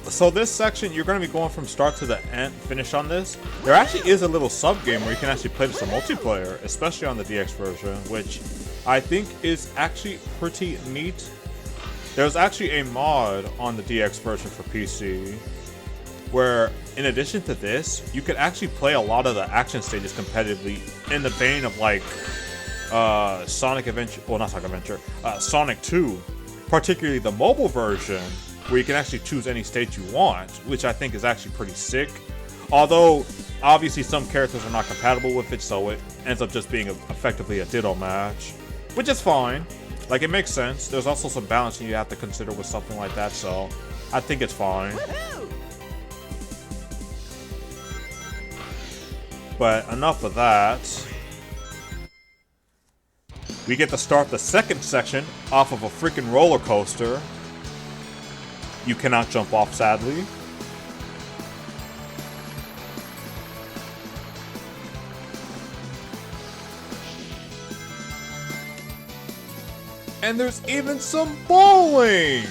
So this section, you're going to be going from start to the end, finish on this. There actually is a little sub-game where you can actually play this in multiplayer, especially on the DX version, which I think is actually pretty neat. There's actually a mod on the DX version for PC, where in addition to this, you could actually play a lot of the action stages competitively in the vein of like Sonic Adventure, well not Sonic Adventure, Sonic 2, particularly the mobile version, where you can actually choose any stage you want, which I think is actually pretty sick. Although, obviously some characters are not compatible with it, so it ends up just being effectively a ditto match, which is fine. Like, it makes sense. There's also some balancing you have to consider with something like that, so I think it's fine. But enough of that. We get to start the second section off of a freaking roller coaster. You cannot jump off, sadly. And there's even some bowling!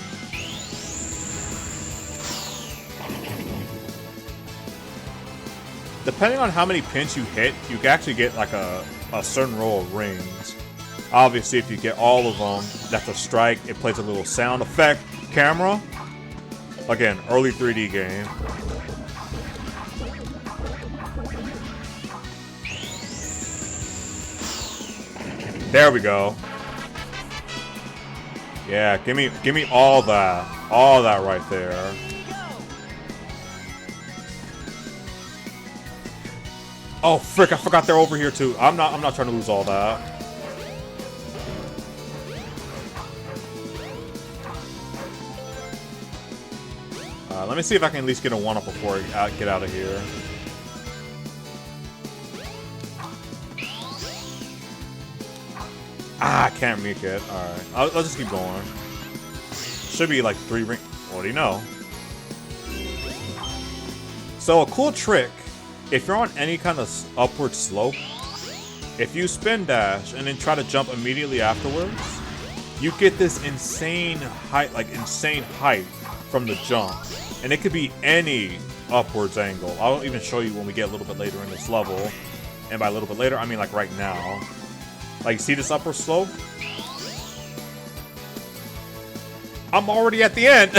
Depending on how many pins you hit, you can actually get like a certain row of rings. Obviously, if you get all of them, that's a strike. It plays a little sound effect. Camera. Again, early 3D game. There we go. Yeah, give me all that. All that right there. Oh frick, I forgot they're over here too. I'm not trying to lose all that. Let me see if I can at least get a one-up before I get out of here. Ah, I can't make it. Alright. I'll just keep going. Should be like 3 ring. What do you know? So, a cool trick, if you're on any kind of upward slope, if you spin dash and then try to jump immediately afterwards, you get this insane height, from the jump. And it could be any upwards angle. I'll even show you when we get a little bit later in this level. And by a little bit later, I mean like right now. Like, see this upper slope? I'm already at the end!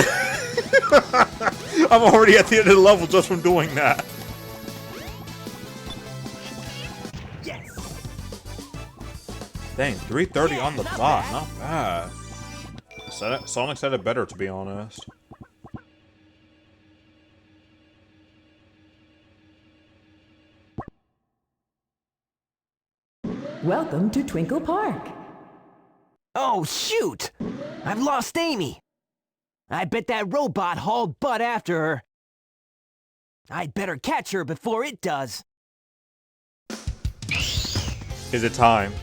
I'm already at the end of the level just from doing that. Yes. Dang, 330 on the dot. Not bad. Sonic said it better, to be honest. Welcome to Twinkle Park. Oh, shoot! I've lost Amy. I bet that robot hauled butt after her. I'd better catch her before it does. Is it time?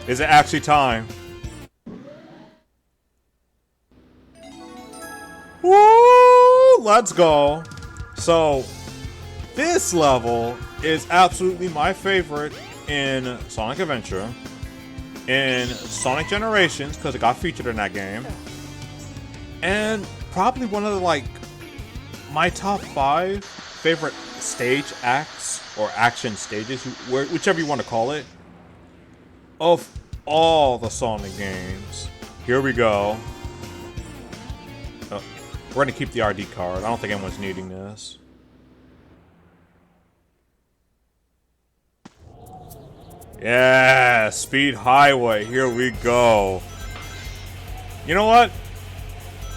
Is it actually time? Woo! Let's go. So, this level is absolutely my favorite in Sonic Adventure, in Sonic Generations, because it got featured in that game, and probably one of the, like, my top 5 favorite stage acts or action stages, whichever you want to call it, of all the Sonic games. Here we go. Oh, we're gonna keep the RD card. I don't think anyone's needing this. Yeah, Speed Highway. Here we go. You know what?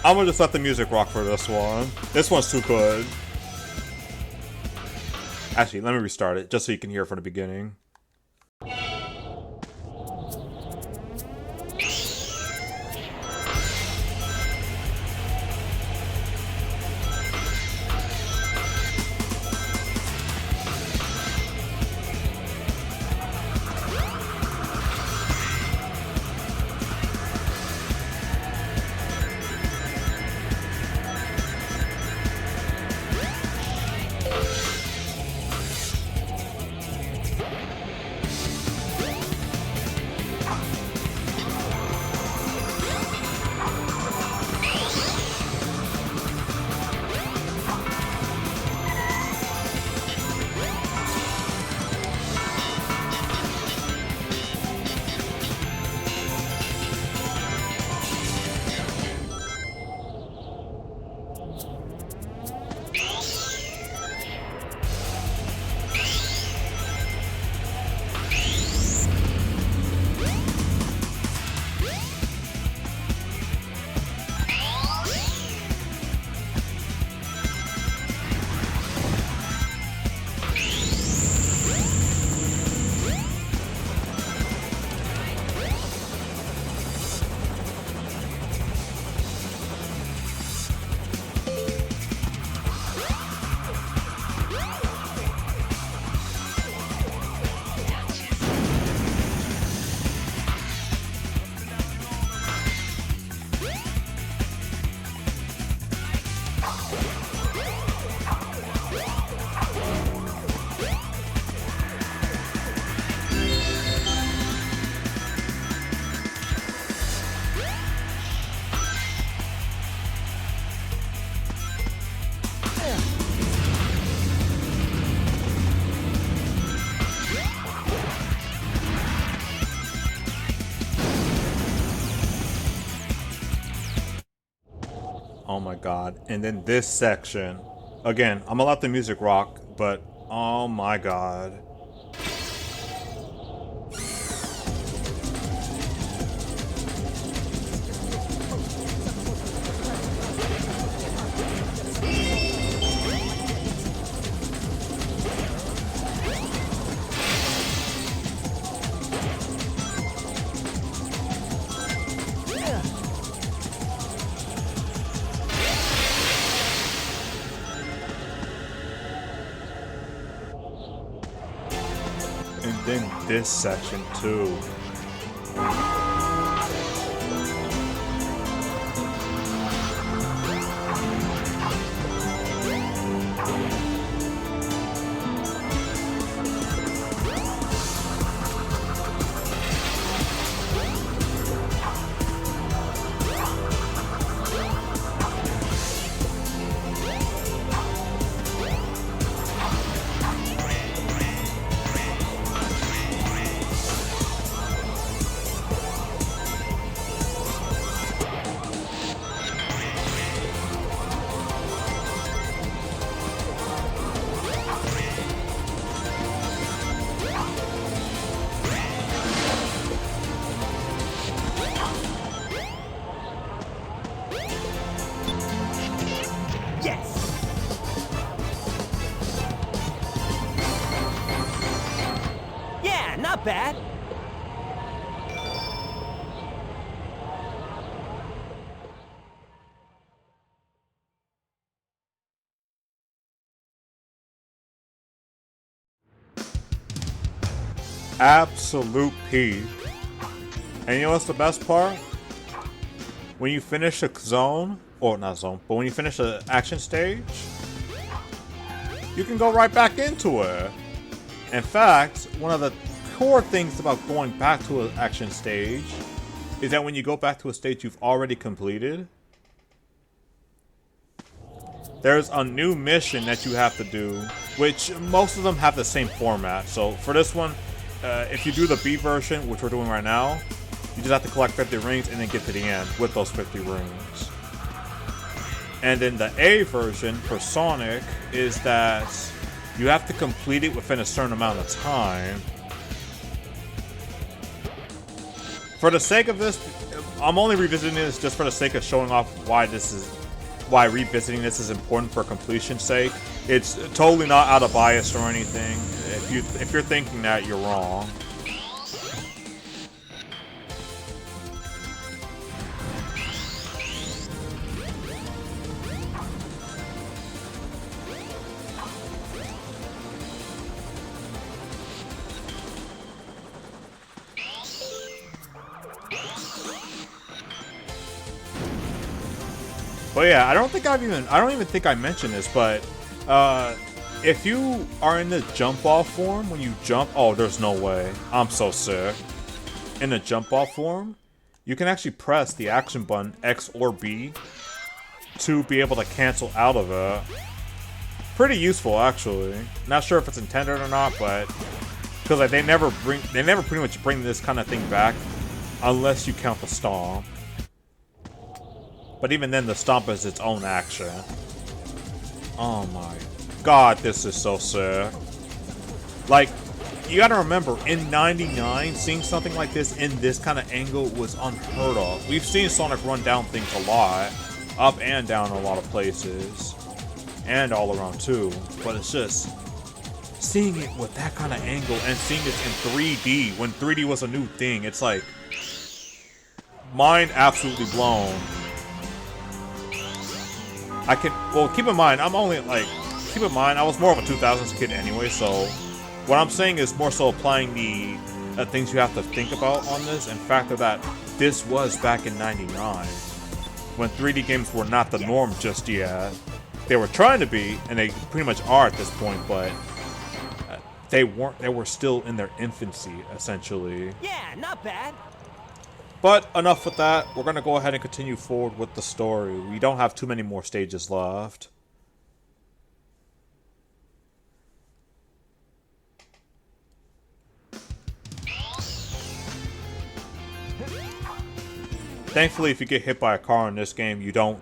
I'm gonna just let the music rock for this one. This one's too good. Actually, let me restart it just so you can hear it from the beginning. Oh my god. And then this section. Again, I'm gonna let the music rock, but oh my god. And then this section too. Not bad. Absolute P. And you know what's the best part? When you finish a zone, or not zone, but when you finish an action stage, you can go right back into it. In fact, one of the core things about going back to an action stage is that when you go back to a stage you've already completed, there's a new mission that you have to do, which most of them have the same format. So for this one, if you do the B version, which we're doing right now, you just have to collect 50 rings and then get to the end with those 50 rings. And then the A version for Sonic is that you have to complete it within a certain amount of time. For the sake of this, I'm only revisiting this just for the sake of showing off why revisiting this is important for completion's sake. It's totally not out of bias or anything. If you're thinking that, you're wrong. But yeah, I don't even think I mentioned this, but if you are in the jump off form, when you jump, oh, there's no way. I'm so sick. In the jump off form, you can actually press the action button X or B to be able to cancel out of it. Pretty useful, actually. Not sure if it's intended or not, but because like, they never pretty much bring this kind of thing back unless you count the stomp. But even then, the stomp is its own action. Oh my god, this is so sick. Like, you gotta remember, in '99, seeing something like this in this kind of angle was unheard of. We've seen Sonic run down things a lot, up and down a lot of places, and all around too. But it's just seeing it with that kind of angle and seeing this in 3D when 3D was a new thing. It's like mind absolutely blown. Well, keep in mind, I was more of a 2000s kid anyway, so what I'm saying is more so applying the things you have to think about on this and factor that this was back in '99 when 3D games were not the norm just yet. They were trying to be, and they pretty much are at this point, but they were still in their infancy, essentially. Yeah, not bad. But enough with that. We're going to go ahead and continue forward with the story. We don't have too many more stages left. Thankfully, if you get hit by a car in this game, you don't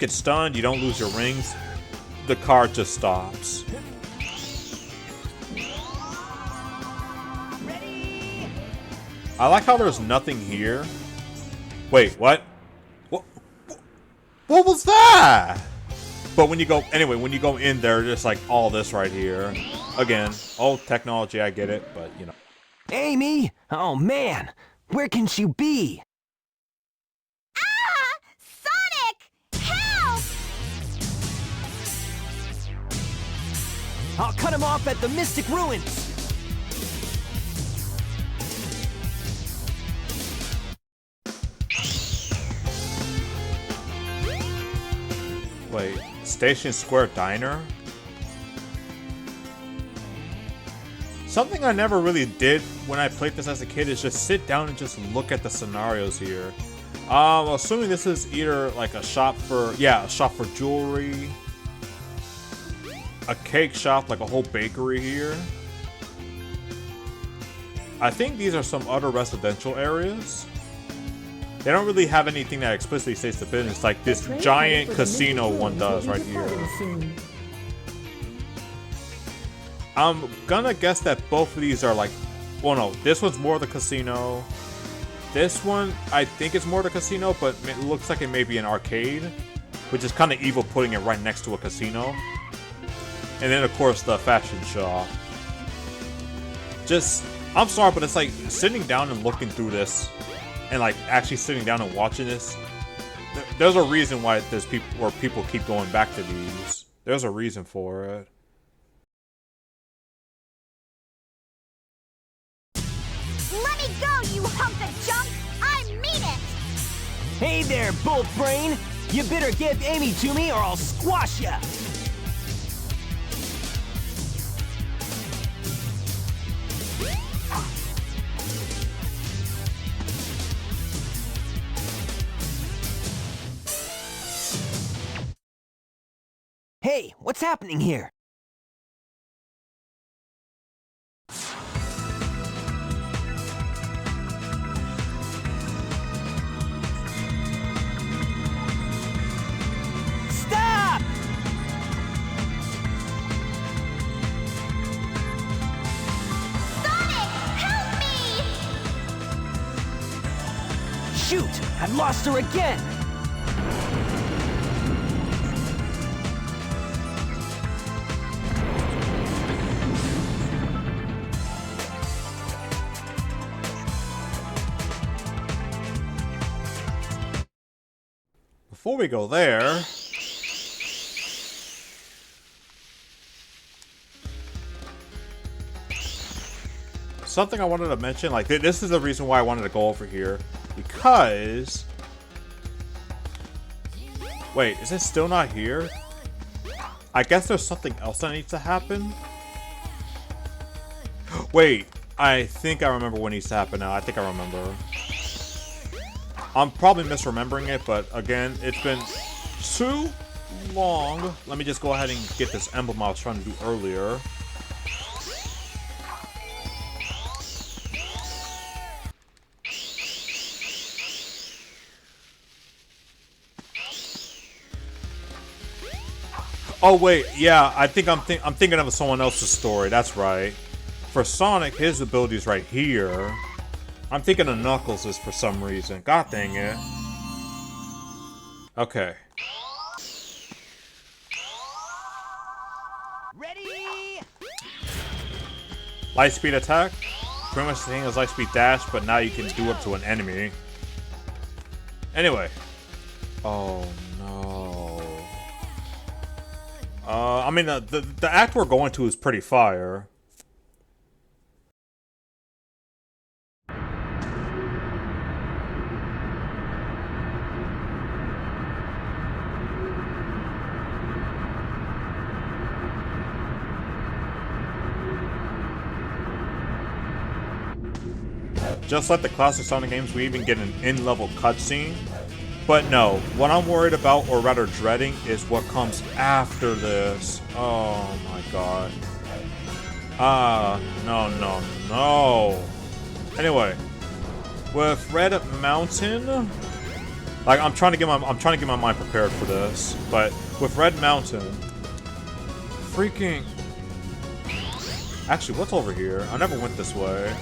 get stunned, you don't lose your rings. The car just stops. I like how there's nothing here. Wait, what? What was that? But when you go in there, just like all this right here. Again, old technology, I get it, but you know. Amy? Oh man, where can she be? Ah! Sonic! Help! I'll cut him off at the Mystic Ruins. Wait, Station Square Diner? Something I never really did when I played this as a kid is just sit down and just look at the scenarios here. Assuming this is either like a shop for jewelry, a cake shop, like a whole bakery here. I think these are some other residential areas. They don't really have anything that explicitly states the business, like this giant casino one does right here. I'm gonna guess that both of these are like, well no, this one's more the casino. This one, I think it's more the casino, but it looks like it may be an arcade, which is kind of evil putting it right next to a casino. And then of course the fashion shop. I'm sorry, but it's like sitting down and looking through this and like actually sitting down and watching this, there's a reason why people keep going back to these. There's a reason for it. Let me go, you hunk of junk! I mean it! Hey there, Bolt Brain! You better give Amy to me or I'll squash ya! Hey, what's happening here? Stop! Sonic, help me! Shoot! I've lost her again! Before we go there, something I wanted to mention, like this is the reason why I wanted to go over here, because wait, is it still not here? I guess there's something else that needs to happen. Wait, I think I remember what needs to happen now. I think I remember. I'm probably misremembering it, but again, it's been too long. Let me just go ahead and get this emblem I was trying to do earlier. Oh wait, yeah, I think I'm thinking of someone else's story. That's right. For Sonic, his ability is right here. I'm thinking of Knuckles' for some reason. God dang it. Okay. Ready? Lightspeed attack. Pretty much the same as Lightspeed dash, but now you can do up to an enemy. Anyway. Oh no. I mean, the act we're going to is pretty fire. Just like the classic Sonic games, we even get an in-level cutscene. But no, what I'm worried about, or rather dreading, is what comes after this. Oh my god. No. Anyway, with Red Mountain, like I'm trying to get my mind prepared for this. But with Red Mountain, freaking. Actually, what's over here? I never went this way.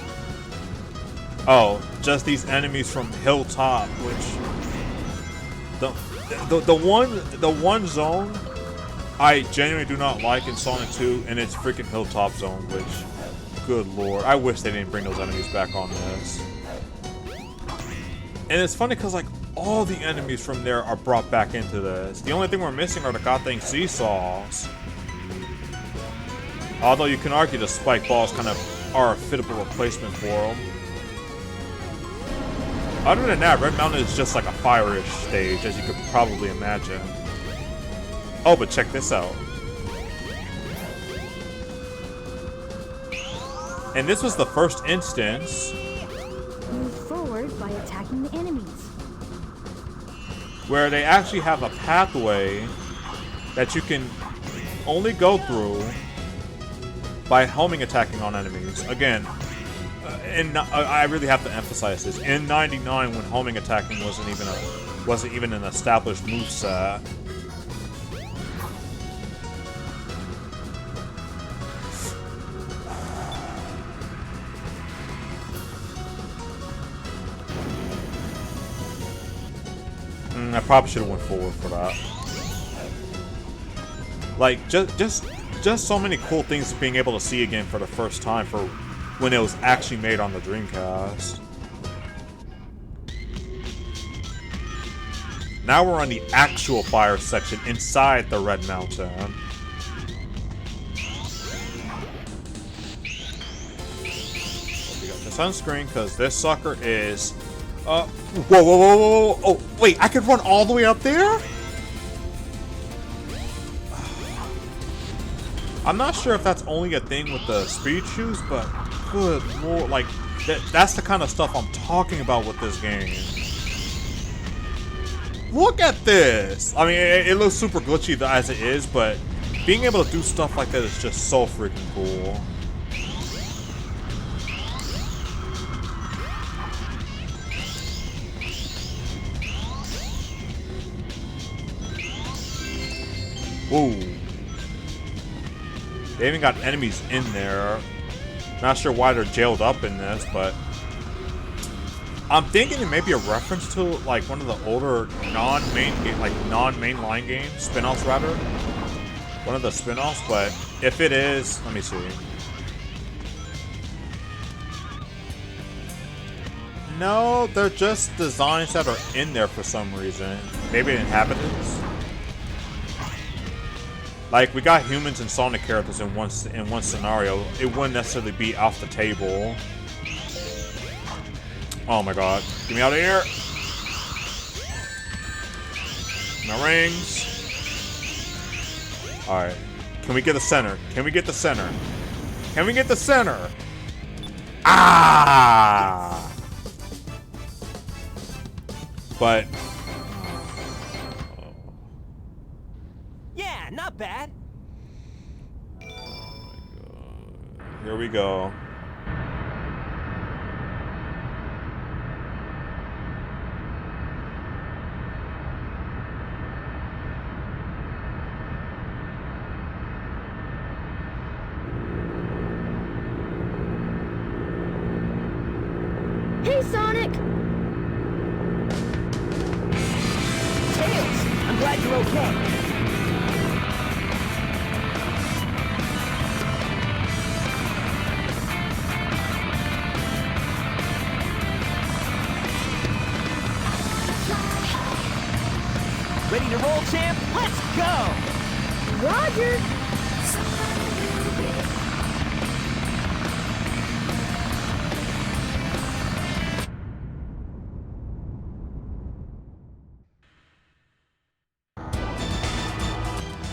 Oh, just these enemies from Hilltop, which the one zone I genuinely do not like in Sonic 2, and it's freaking Hilltop Zone, which, good lord, I wish they didn't bring those enemies back on this. And it's funny because like all the enemies from there are brought back into this. The only thing we're missing are the goddamn seesaws. Although you can argue the spike balls kind of are a fittable replacement for them. Other than that, Red Mountain is just like a fire-ish stage, as you could probably imagine. Oh, but check this out. And this was the first instance Move forward by attacking the enemies. where they actually have a pathway that you can only go through by homing attacking on enemies. Again, and I really have to emphasize this. In '99, when homing attacking wasn't even an established moveset. I probably should have went forward for that. Like just so many cool things being able to see again for the first time for when it was actually made on the Dreamcast. Now we're on the actual fire section inside the Red Mountain. We got this on screen because this sucker is whoa. Oh, wait, I could run all the way up there? I'm not sure if that's only a thing with the speed shoes, but good lord, like, that's the kind of stuff I'm talking about with this game. Look at this! I mean, it looks super glitchy as it is, but being able to do stuff like that is just so freaking cool. Ooh. They even got enemies in there. Not sure why they're jailed up in this, but I'm thinking it may be a reference to like one of the older non-mainline games, spin-offs rather. One of the spin-offs, but if it is, let me see. No, they're just designs that are in there for some reason. Maybe inhabitants. Like, we got humans and Sonic characters in one scenario. It wouldn't necessarily be off the table. Oh my god. Get me out of here. My rings. Alright. Can we get the center? Can we get the center? Can we get the center? Ah! But... Yeah, not bad. Oh my god. Here we go. Hey, Sonic! Tails, I'm glad you're okay. Ready to roll, champ? Let's go! Roger!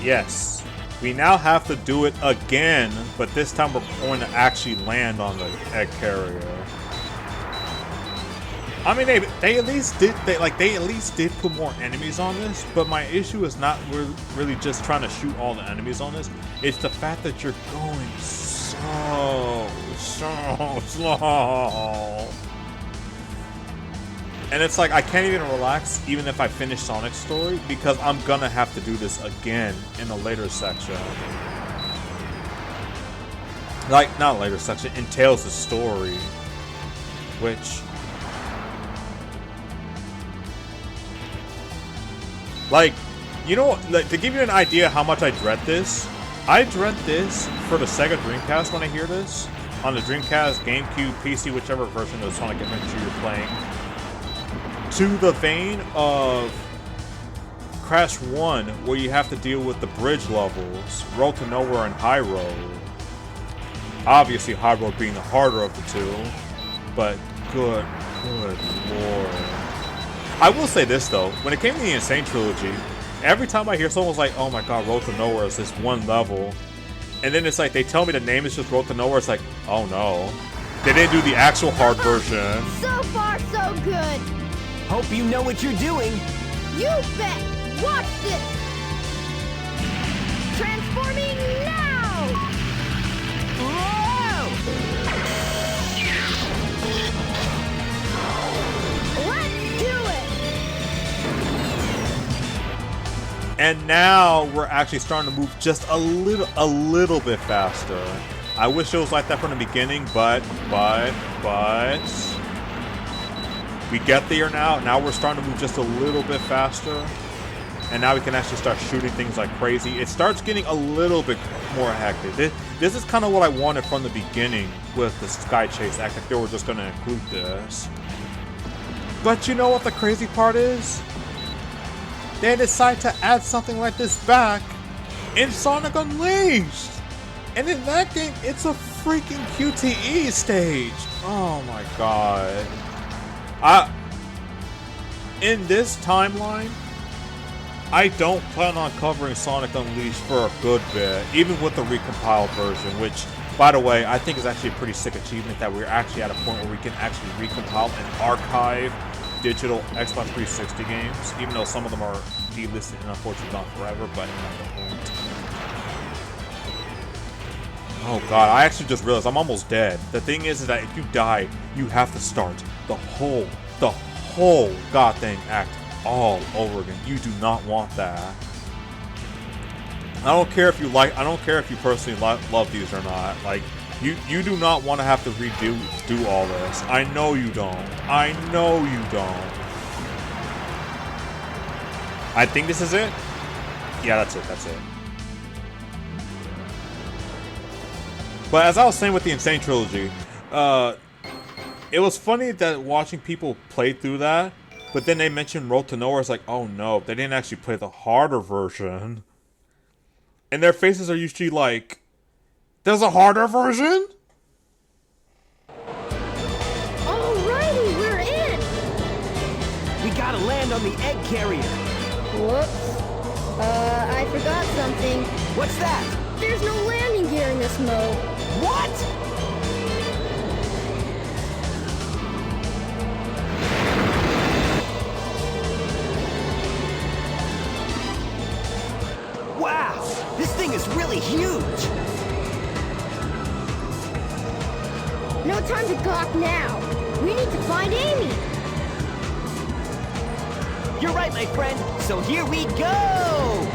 Yes. We now have to do it again, but this time we're going to actually land on the egg carrier. I mean, they at least did put more enemies on this, but my issue is not really just trying to shoot all the enemies on this. It's the fact that you're going so slow. And it's like, I can't even relax even if I finish Sonic's story, because I'm gonna have to do this again in a later section. Like, not later section, in Tails' story. Which... like, you know, like, to give you an idea how much I dread this, I dread this for the Sega Dreamcast when I hear this. On the Dreamcast, GameCube, PC, whichever version of Sonic Adventure you're playing. To the vein of Crash 1, where you have to deal with the bridge levels, Road to Nowhere and High Road. Obviously, High Road being the harder of the two, but good lord. I will say this though, when it came to the Insane Trilogy, every time I hear someone's like, oh my god, Road to Nowhere is this one level, and then it's like, they tell me the name is just Road to Nowhere, it's like, oh no. They didn't do the actual hard version. So far, so good! Hope you know what you're doing. You bet! Watch this! Transforming now! Whoa! Let's do it! And now we're actually starting to move just a little bit faster. I wish it was like that from the beginning, but we get there now. Now we're starting to move just a little bit faster. And now we can actually start shooting things like crazy. It starts getting a little bit more hectic. This is kind of what I wanted from the beginning with the Sky Chase act. Like they were just going to include this. But you know what the crazy part is? They decide to add something like this back in Sonic Unleashed. And in that game, it's a freaking QTE stage. Oh my god. In this timeline, I don't plan on covering Sonic Unleashed for a good bit, even with the recompiled version, which, by the way, I think is actually a pretty sick achievement that we're actually at a point where we can actually recompile and archive digital Xbox 360 games, even though some of them are delisted and unfortunately gone forever, but not the point. Oh god, I actually just realized I'm almost dead. The thing is that if you die, you have to start the whole goddamn act all over again. You do not want that. I don't care if you personally love these or not. Like, you do not want to have to do all this. I know you don't. I know you don't. I think this is it. Yeah, that's it. That's it. But as I was saying with the Insane Trilogy, it was funny that watching people play through that, but then they mentioned Road to Nowhere. It's like, oh no, they didn't actually play the harder version. And their faces are usually like, there's a harder version? Alrighty, we're in! We gotta land on the egg carrier. Whoops. I forgot something. What's that? There's no landing gear in this mode. What? Wow, this thing is really huge. No time to gawk now. We need to find Amy. You're right, my friend. So here we go.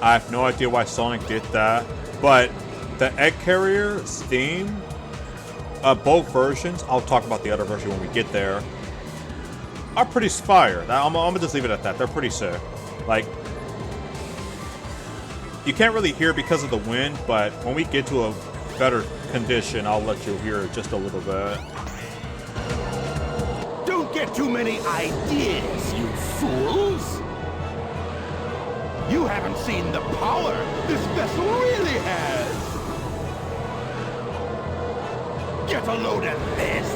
I have no idea why Sonic did that, but the egg carrier's theme, both versions, I'll talk about the other version when we get there, are pretty fire. I'm gonna just leave it at that. They're pretty sick. Like, you can't really hear because of the wind, but when we get to a better condition, I'll let you hear it just a little bit. Don't get too many ideas, you fools! You haven't seen the power this vessel really has! Get a load of this!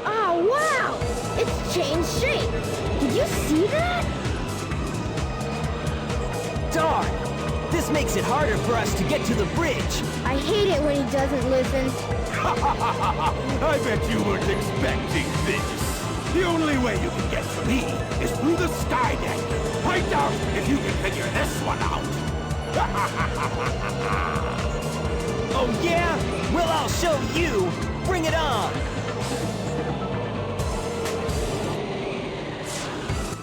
Oh, wow! It's changed shape. Did you see that? Darn! This makes it harder for us to get to the bridge. I hate it when he doesn't listen. I bet you weren't expecting this. The only way you can get to me is through the sky deck. I doubt if you can figure this one out. Oh yeah? Well, I'll show you. Bring it on.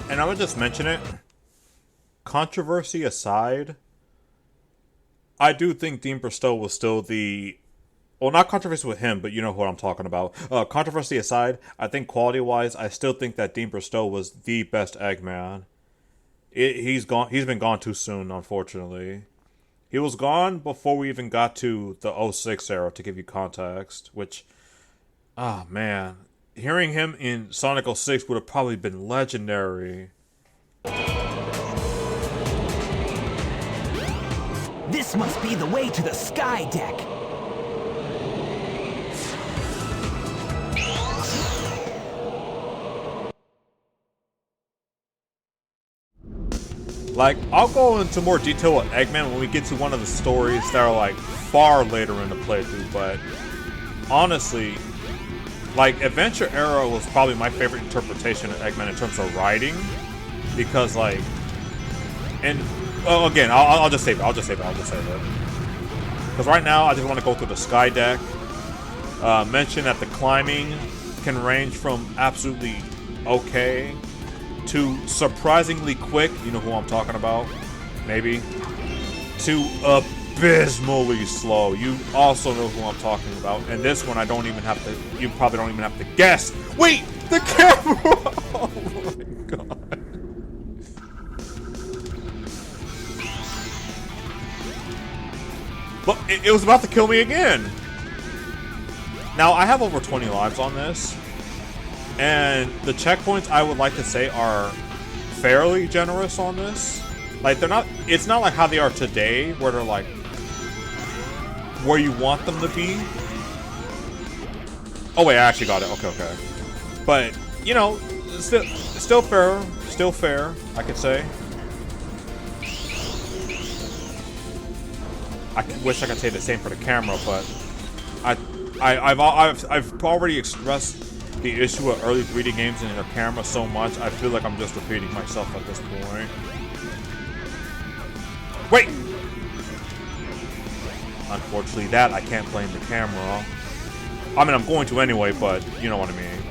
And I would just mention it. Controversy aside, I do think Dean Bristow was still the... Well, not controversy with him, but you know what I'm talking about. Controversy aside, I think quality-wise, I still think that Dean Bristow was the best Eggman. He's been gone too soon, unfortunately. He was gone before we even got to the 06 era, to give you context, which... Ah, man. Hearing him in Sonic 06 would have probably been legendary. This must be the way to the sky deck. Like, I'll go into more detail with Eggman when we get to one of the stories that are, like, far later in the playthrough, but honestly, like, Adventure Era was probably my favorite interpretation of Eggman in terms of writing, because, like, and, well, again, I'll just save it, because right now, I just want to go through the sky deck, mention that the climbing can range from absolutely okay to surprisingly quick, you know who I'm talking about, maybe, to abysmally slow. You also know who I'm talking about. And this one, I don't even have to, you probably don't even have to guess. Wait, the camera! Oh my god. But it was about to kill me again. Now, I have over 20 lives on this. And the checkpoints, I would like to say, are fairly generous on this. Like, they're not, it's not like how they are today, where they're like, where you want them to be. Oh wait, I actually got it, okay. But, you know, still fair, I could say. I wish I could say the same for the camera, but I've already expressed the issue of early 3D games and their camera so much. I feel like I'm just repeating myself at this point. Wait! Unfortunately, that I can't blame the camera. I mean, I'm going to anyway, but you know what I mean.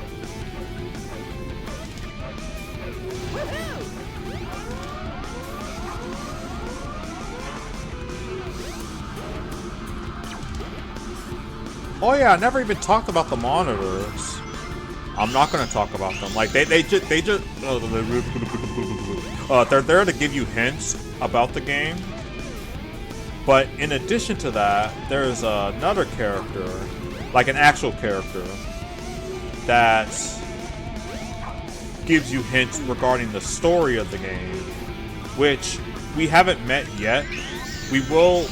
Oh yeah, I never even talked about the monitors. I'm not gonna talk about them. Like they're there to give you hints about the game. But in addition to that, there's another character, like an actual character, that gives you hints regarding the story of the game, which we haven't met yet. We will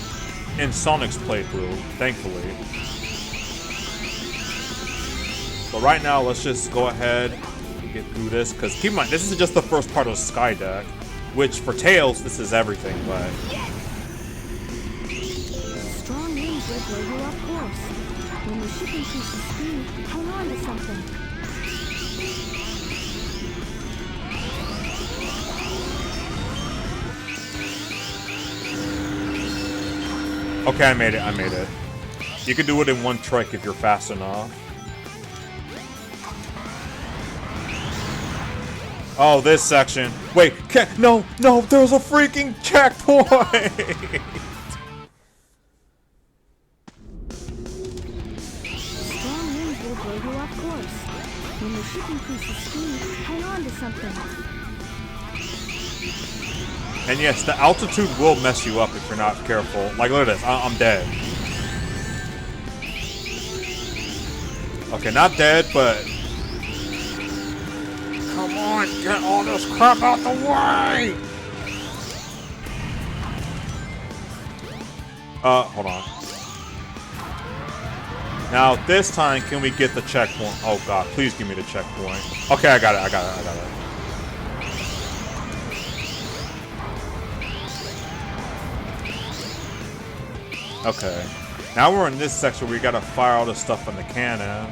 in Sonic's playthrough, thankfully. But right now, let's just go ahead and get through this, because keep in mind, this is just the first part of Sky Deck, which for Tails, this is everything, but... Strong winds will blow you off course. When the ship increases speed, hang on to something. Okay, I made it. You can do it in one trick if you're fast enough. Oh, this section. Wait, no, there's a freaking checkpoint! Strong winds will blow you off course. When the ship increases speed, hang on to something. And yes, the altitude will mess you up if you're not careful. Like, look at this. I'm dead. Okay, not dead, but... Come on, get all this crap out the way! Hold on. Now, this time, can we get the checkpoint? Oh god, please give me the checkpoint. Okay, I got it. Okay. Now we're in this section where we gotta fire all this stuff from the cannon.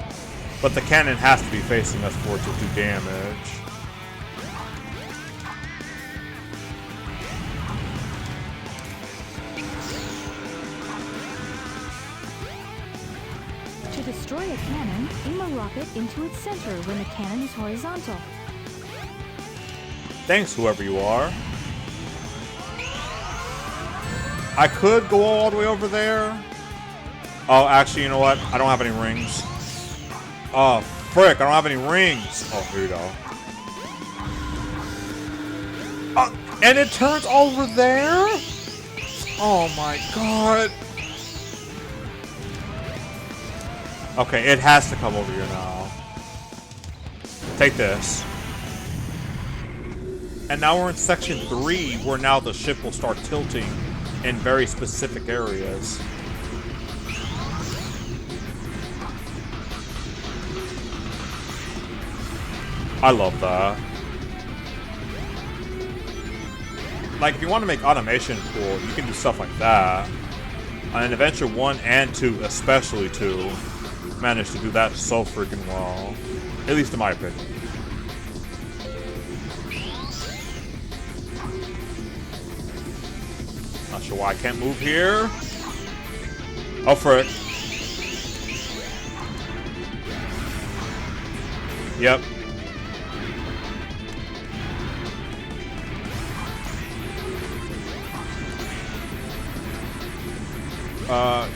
But the cannon has to be facing us for it to do damage. To destroy a cannon, aim a rocket into its center when the cannon is horizontal. Thanks, whoever you are. I could go all the way over there. Oh, actually, you know what? I don't have any rings. Oh, frick, I don't have any rings. Oh, here we go. Oh, and it turns over there? Oh my god. Okay, it has to come over here now. Take this. And now we're in section 3, where now the ship will start tilting in very specific areas. I love that. Like, if you want to make automation cool, you can do stuff like that. And Adventure 1 and 2, especially 2, managed to do that so freaking well. At least in my opinion. Not sure why I can't move here. Oh, frick. Yep.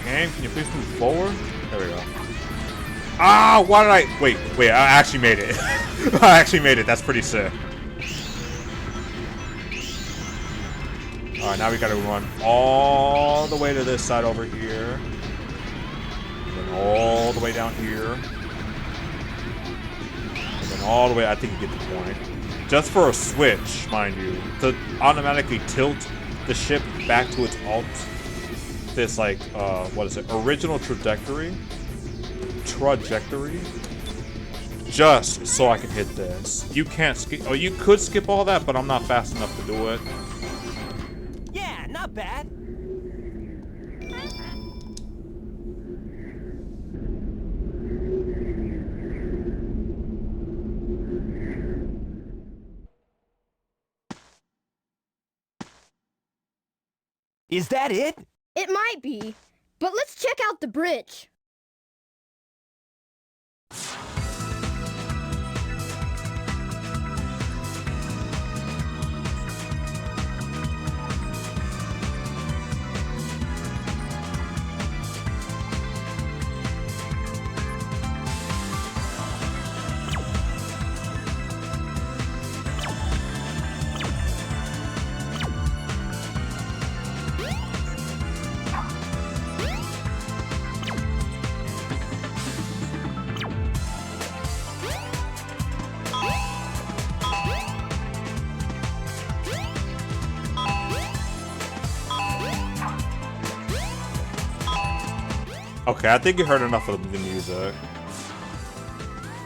Game, can you please move forward? There we go. Ah, why did I... Wait, I actually made it. I actually made it. That's pretty sick. Alright, now we gotta run all the way to this side over here. And then all the way down here. And then all the way... I think you get the point. Just for a switch, mind you. To automatically tilt the ship back to its alt... This, like, what is it? Original trajectory? Just so I can hit this. You can't skip. Oh, you could skip all that, but I'm not fast enough to do it. Yeah, not bad. Is that it? It might be, but let's check out the bridge. Okay, I think you heard enough of the music.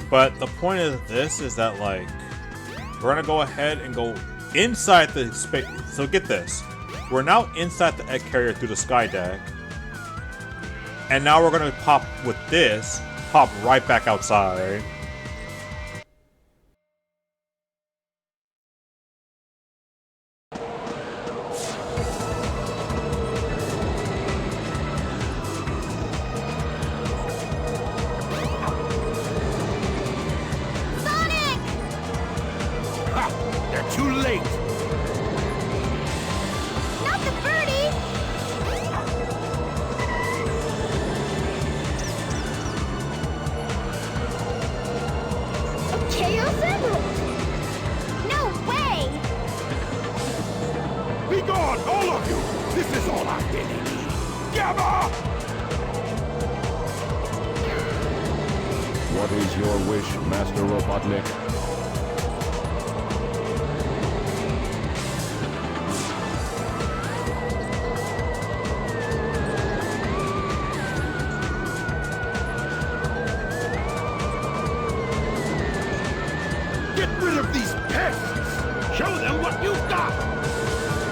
But the point of this is that, like, we're gonna go ahead and go inside the space. So get this. We're now inside the egg carrier through the sky deck. And now we're gonna pop with this, pop right back outside. Too late! Not the birdie! A Chaos Emerald! No way! Be gone, all of you! This is all I really need! Gamma! What is your wish, Master Robotnik? Get rid of these pests! Show them what you've got!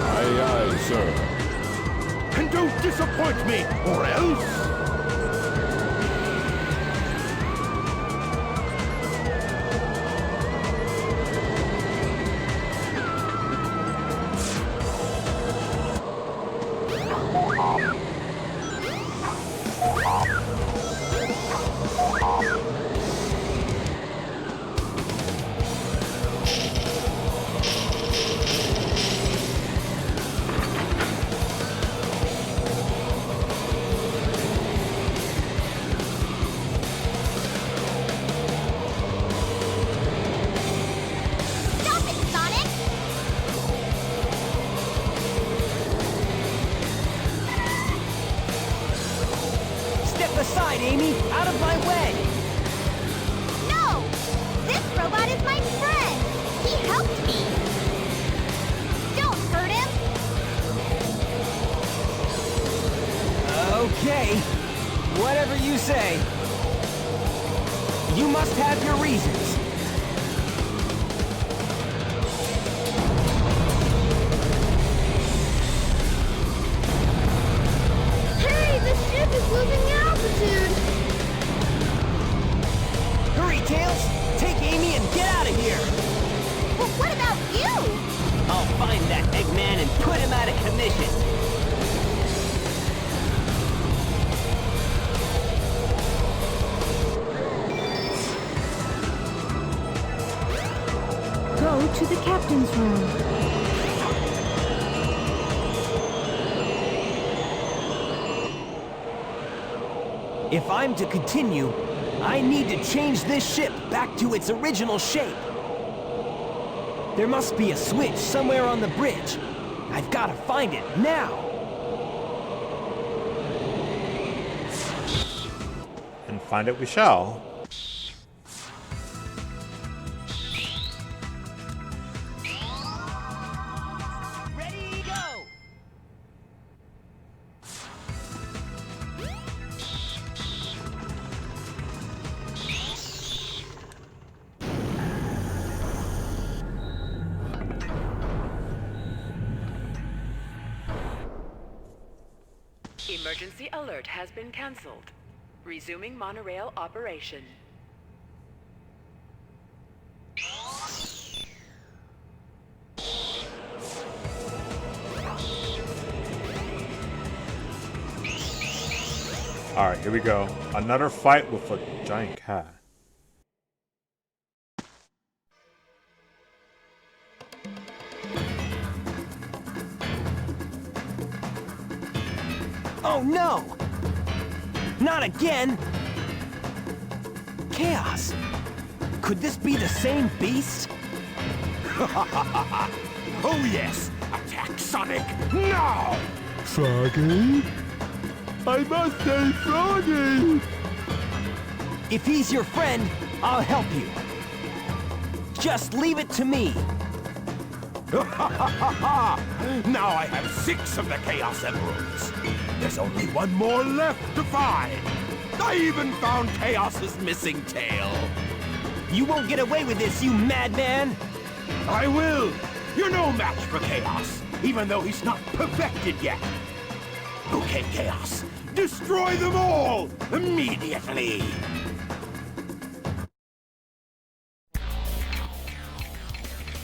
Aye, aye, sir. And don't disappoint me, or else... Aside, Amy! Out of my way! No! This robot is my friend! He helped me! Don't hurt him! Okay. Whatever you say. You must have your reasons. Hey, the ship is losing altitude! Hurry, Tails! Take Amy and get out of here! But what about you? I'll find that Eggman and put him out of commission! Go to the captain's room. If I'm to continue, I need to change this ship back to its original shape. There must be a switch somewhere on the bridge. I've got to find it now. And find it we shall. Ready, go! Emergency alert has been cancelled. Resuming monorail operation. Alright, here we go. Another fight with a giant cat. Oh no! Not again! Chaos! Could this be the same beast? Oh yes! Attack Sonic now! Froggy? I must say Froggy! If he's your friend, I'll help you. Just leave it to me. Now I have 6 of the Chaos Emeralds. There's only one more left to find. I even found Chaos's missing tail. You won't get away with this, you madman! I will! You're no match for Chaos, even though he's not perfected yet. Okay, Chaos, destroy them all immediately!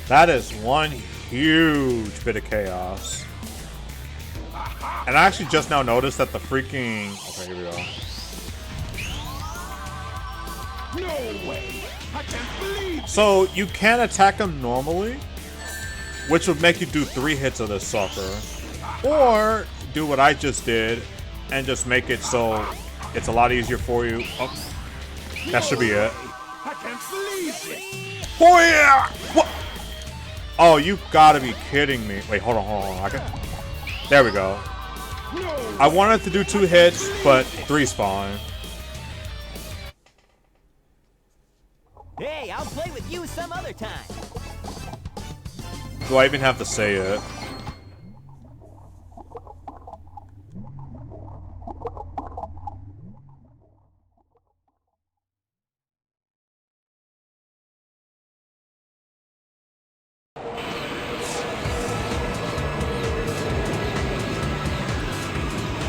That is one huge bit of chaos. And I actually just now noticed that the freaking... Okay, here we go. No way! I can't believe... So, you can attack him normally, which would make you do 3 hits of this sucker. Or, do what I just did, and just make it so it's a lot easier for you. Oh, that should be it. I can't believe this! Oh yeah! What? Oh, you gotta be kidding me. Wait, hold on. I can... There we go. I wanted to do 2 hits, but 3's fine. Hey, I'll play with you some other time. Do I even have to say it?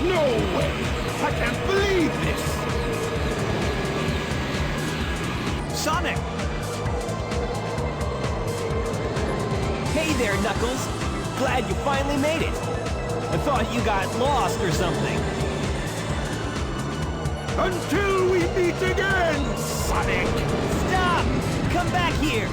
No way! I can't believe this! Sonic! Hey there, Knuckles. Glad you finally made it. I thought you got lost or something. Until we meet again, Sonic! Stop! Come back here!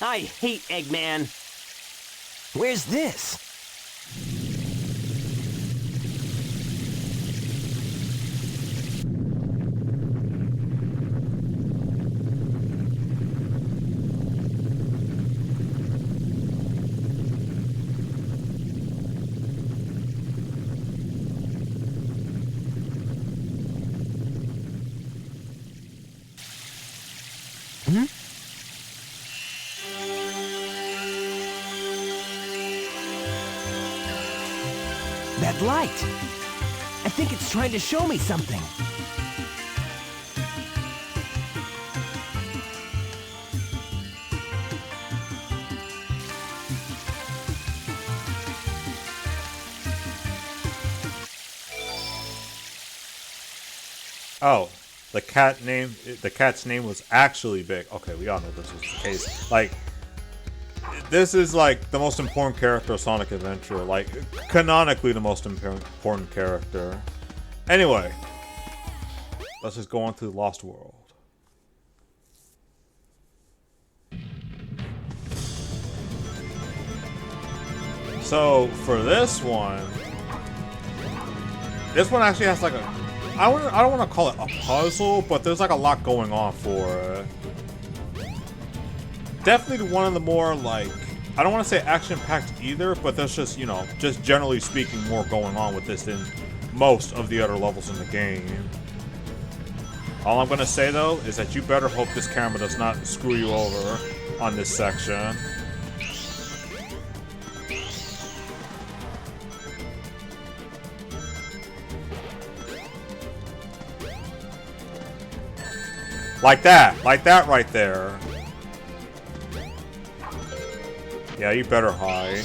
I hate Eggman. Where's this? That light! I think it's trying to show me something. Oh, the cat's name was actually Big. Okay, we all know this was the case. Like, this is like the most important character of Sonic Adventure. Like, canonically the most important character. Anyway, let's just go on to the Lost World. So for this one actually has like a, I don't want to call it a puzzle, but there's like a lot going on for it. Definitely one of the more, like, I don't want to say action-packed either, but there's just, you know, just generally speaking more going on with this than most of the other levels in the game. All I'm going to say, though, is that you better hope this camera does not screw you over on this section. Like that right there. Yeah, you better hide.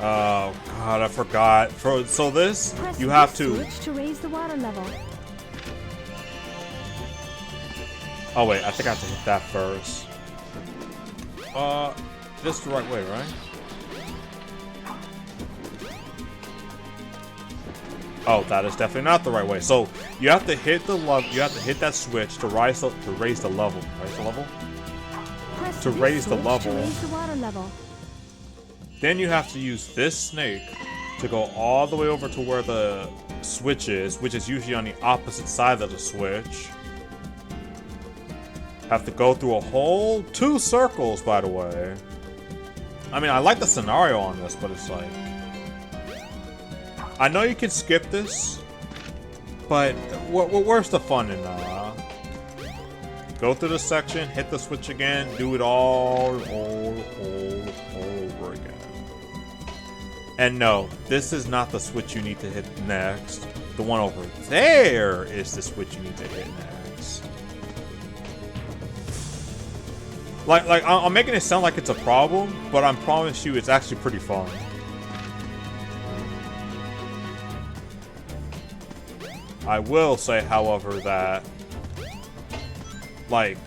Oh god, I forgot. So this, Press you have this to... switch to raise the water level. Oh wait, I think I have to hit that first. This is the right way, right? Oh, that is definitely not the right way. So you have to hit the you have to hit that switch to raise the level. Raise the level. Press To this raise the switch level. to raise the water level. Then you have to use this snake to go all the way over to where the switch is, which is usually on the opposite side of the switch. Have to go through a whole 2 circles, by the way. I mean, I like the scenario on this, but it's like... I know you can skip this, but where's the fun in go through this section, hit the switch again, do it all over again. And no, this is not the switch you need to hit next. The one over there is the switch you need to hit next. Like I'm making it sound like it's a problem, but I promise you it's actually pretty fun. I will say, however, that like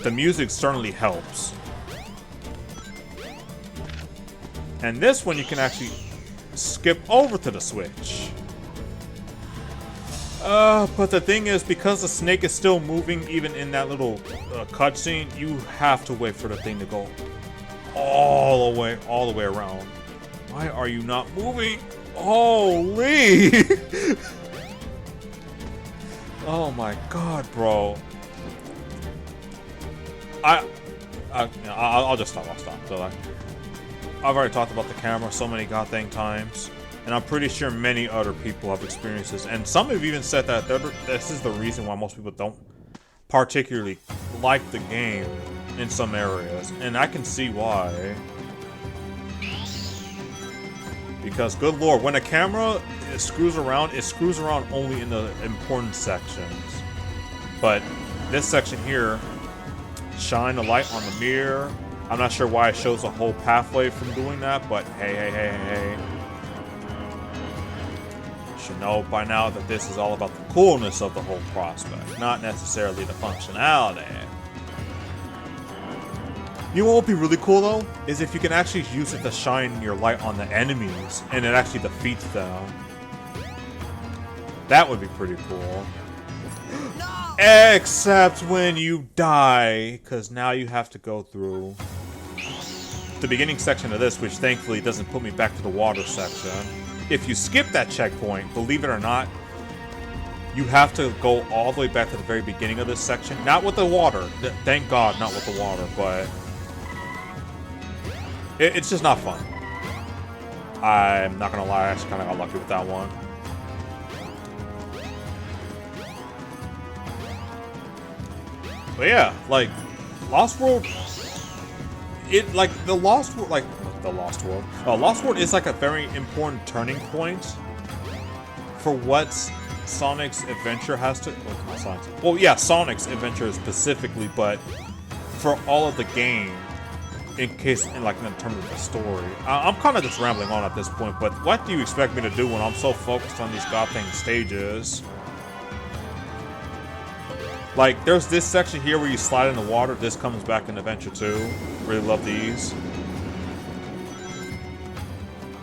the music certainly helps. And this one you can actually skip over to the switch. But the thing is, because the snake is still moving even in that little cutscene, you have to wait for the thing to go all the way around. Why are you not moving? Holy! Oh my god, bro. I'll just stop. I'll stop. So I've already talked about the camera so many goddamn times, and I'm pretty sure many other people have experienced this, and some have even said that this is the reason why most people don't particularly like the game in some areas, and I can see why. Because, good lord, when a camera screws around, it screws around only in the important sections. But this section here, shine the light on the mirror. I'm not sure why it shows a whole pathway from doing that, but hey. You should know by now that this is all about the coolness of the whole prospect, not necessarily the functionality. You know what would be really cool though? Is if you can actually use it to shine your light on the enemies and it actually defeats them. That would be pretty cool. No! Except when you die, because now you have to go through the beginning section of this, which thankfully doesn't put me back to the water section. If you skip that checkpoint, believe it or not, you have to go all the way back to the very beginning of this section. Not with the water. Thank God, not with the water, but... It's just not fun. I'm not gonna lie, I actually kind of got lucky with that one. But yeah, like, Lost World... Lost World is like a very important turning point for what Sonic's adventure has to... Well, yeah, Sonic's adventure specifically, but for all of the game. In terms of the story. I'm kind of just rambling on at this point, but what do you expect me to do when I'm so focused on these goddamn stages? Like, there's this section here where you slide in the water. This comes back in Adventure 2. Really love these.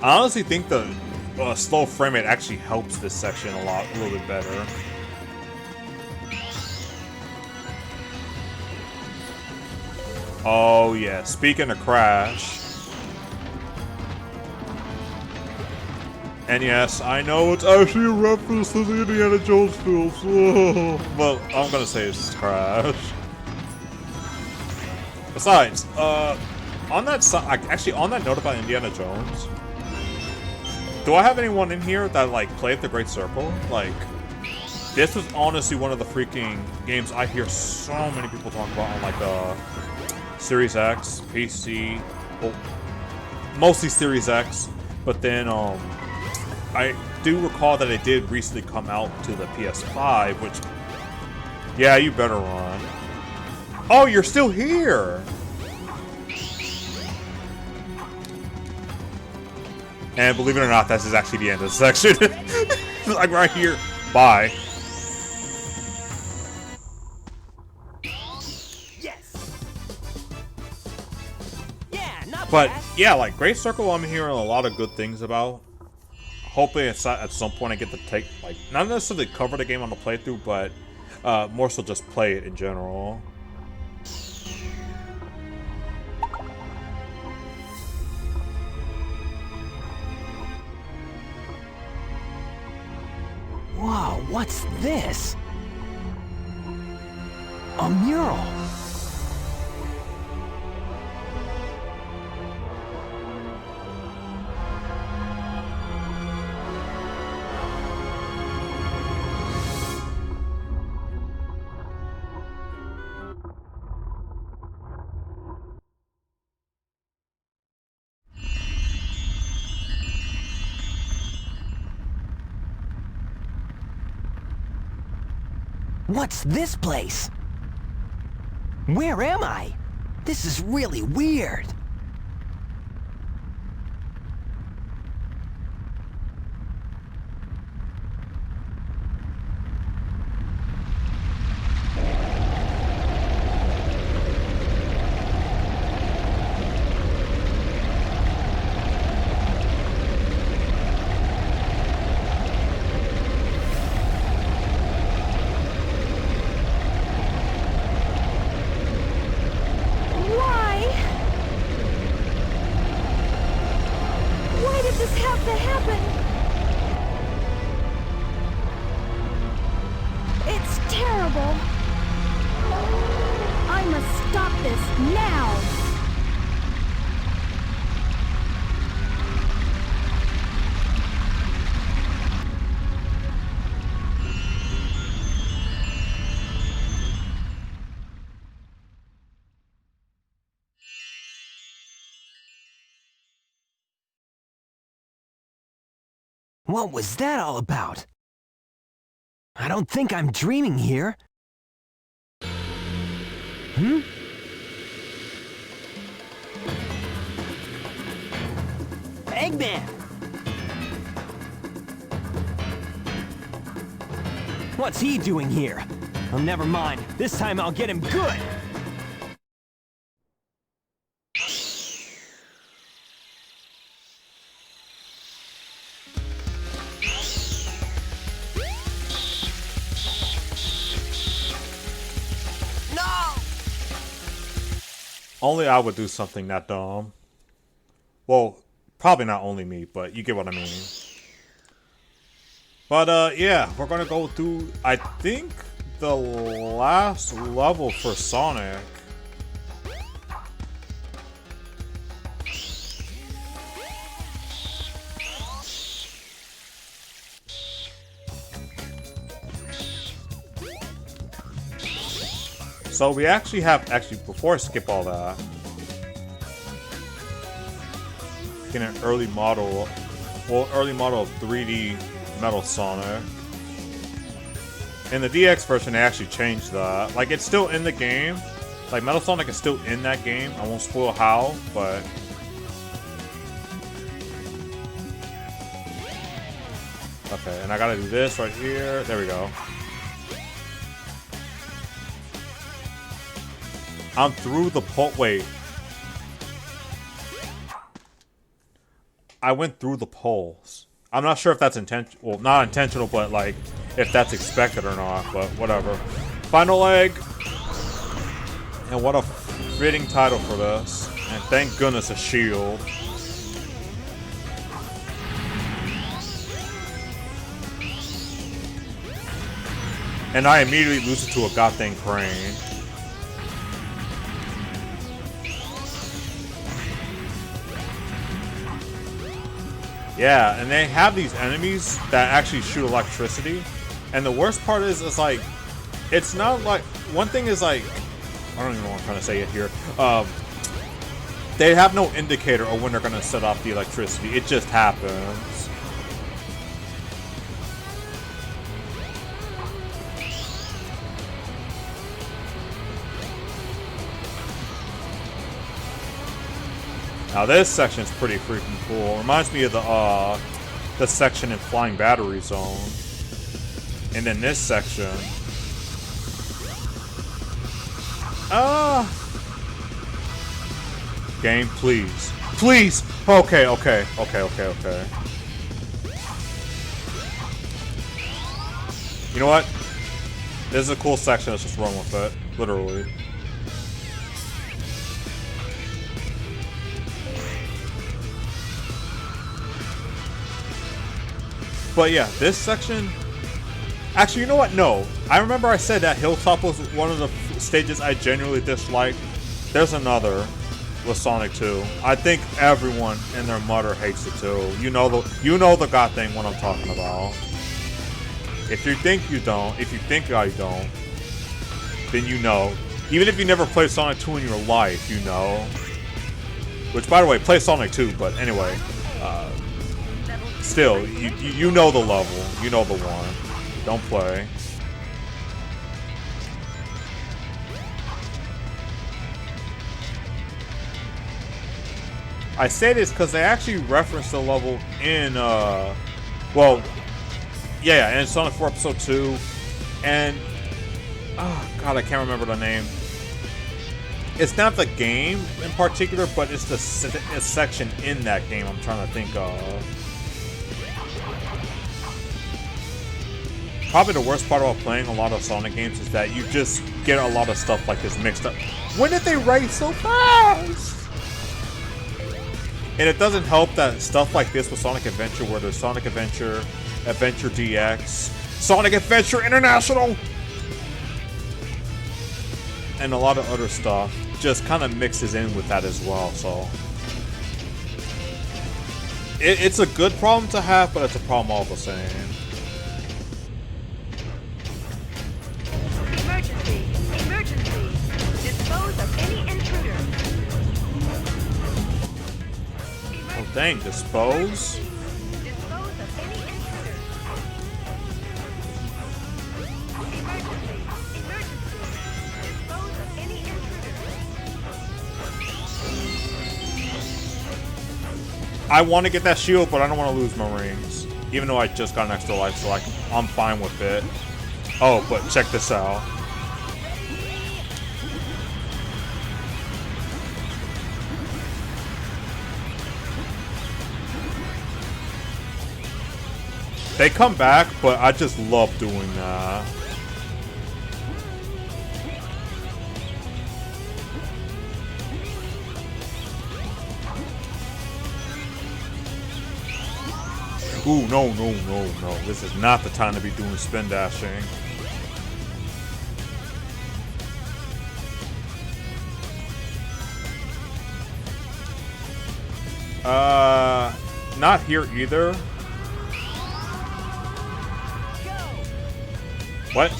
I honestly think the slow frame rate actually helps this section a little bit better. Oh yeah, speaking of Crash. And yes, I know it's actually a reference to the Indiana Jones films. Well, I'm gonna say it's Crash. Besides, on that note about Indiana Jones, do I have anyone in here that like played The Great Circle? Like, this was honestly one of the freaking games I hear so many people talk about on like Series X, PC, well, mostly Series X, but then I do recall that it did recently come out to the PS5, which, yeah, you better run. Oh, you're still here! And believe it or not, this is actually the end of the section. Like right here. Bye. But yeah, like Great Circle, I'm hearing a lot of good things about. Hopefully, at some point, I get to take like not necessarily cover the game on the playthrough, but more so just play it in general. Whoa, what's this? A mural. What's this place? Where am I? This is really weird. What was that all about? I don't think I'm dreaming here. Hmm? Eggman! What's he doing here? Oh, never mind. This time I'll get him good! Only I would do something that dumb. Well, probably not only me, but you get what I mean. But yeah, we're gonna go through, I think, the last level for Sonic. So we actually have, before I skip all that, get an early model of 3D Metal Sonic. In the DX version, they actually changed that. Like, it's still in the game. Like, Metal Sonic is still in that game. I won't spoil how, but... Okay, and I gotta do this right here. There we go. I'm through the pole. Wait. I went through the poles. I'm not sure if that's intentional. Well, not intentional, but like if that's expected or not. But whatever. Final leg. And what a fitting title for this. And thank goodness a shield. And I immediately lose it to a goddamn crane. Yeah, and they have these enemies that actually shoot electricity. And the worst part is like, it's not like, one thing is like, I don't even know what I'm trying to say it here. They have no indicator of when they're going to set off the electricity. It just happens. Now this section's pretty freaking cool. Reminds me of the section in Flying Battery Zone. And then this section. Game, please. Please! Okay. You know what? This is a cool section, let's just run with it. Literally. But yeah, this section... Actually, you know what? No. I remember I said that Hilltop was one of the stages I genuinely disliked. There's another with Sonic 2. I think everyone and their mother hates it too. You know the god thing what I'm talking about. If you think you don't, I don't, then you know. Even if you never played Sonic 2 in your life, you know. Which, by the way, play Sonic 2, but anyway. Still, you know the level. You know the one. Don't play. I say this because they actually referenced the level in, well, yeah, in Sonic 4 Episode 2, and, oh god, I can't remember the name. It's not the game in particular, but it's the section in that game I'm trying to think of. Probably the worst part about playing a lot of Sonic games is that you just get a lot of stuff like this mixed up. When did they write so fast? And it doesn't help that stuff like this with Sonic Adventure, where there's Sonic Adventure, Adventure DX, Sonic Adventure International, and a lot of other stuff just kind of mixes in with that as well, so. It's a good problem to have, but it's a problem all the same. Emergency! Emergency! Dispose of any intruder. Oh dang, dispose? Dispose of any intruder. Emergency! Emergency! Dispose of any intruder. I want to get that shield, but I don't want to lose my rings. Even though I just got an extra life, so I'm fine with it. Oh, but check this out. They come back, but I just love doing that. Ooh, no. This is not the time to be doing spin dashing. Not here either. What?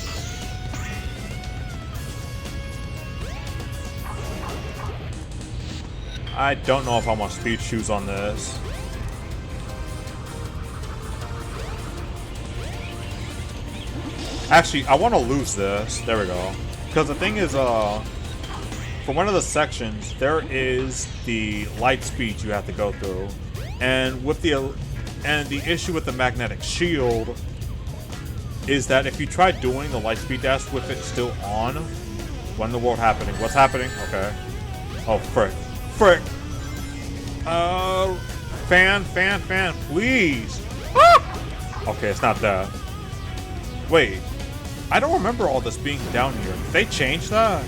I don't know if I want speed shoes on this. Actually, I want to lose this. There we go. Because the thing is, for one of the sections, there is the light speed you have to go through, and with the issue with the magnetic shield is that if you try doing the light speed dash with it still on, what in the world happening? What's happening? Okay. Oh, frick. Fan, please. Ah! Okay, it's not that. Wait. I don't remember all this being down here. Did they change that?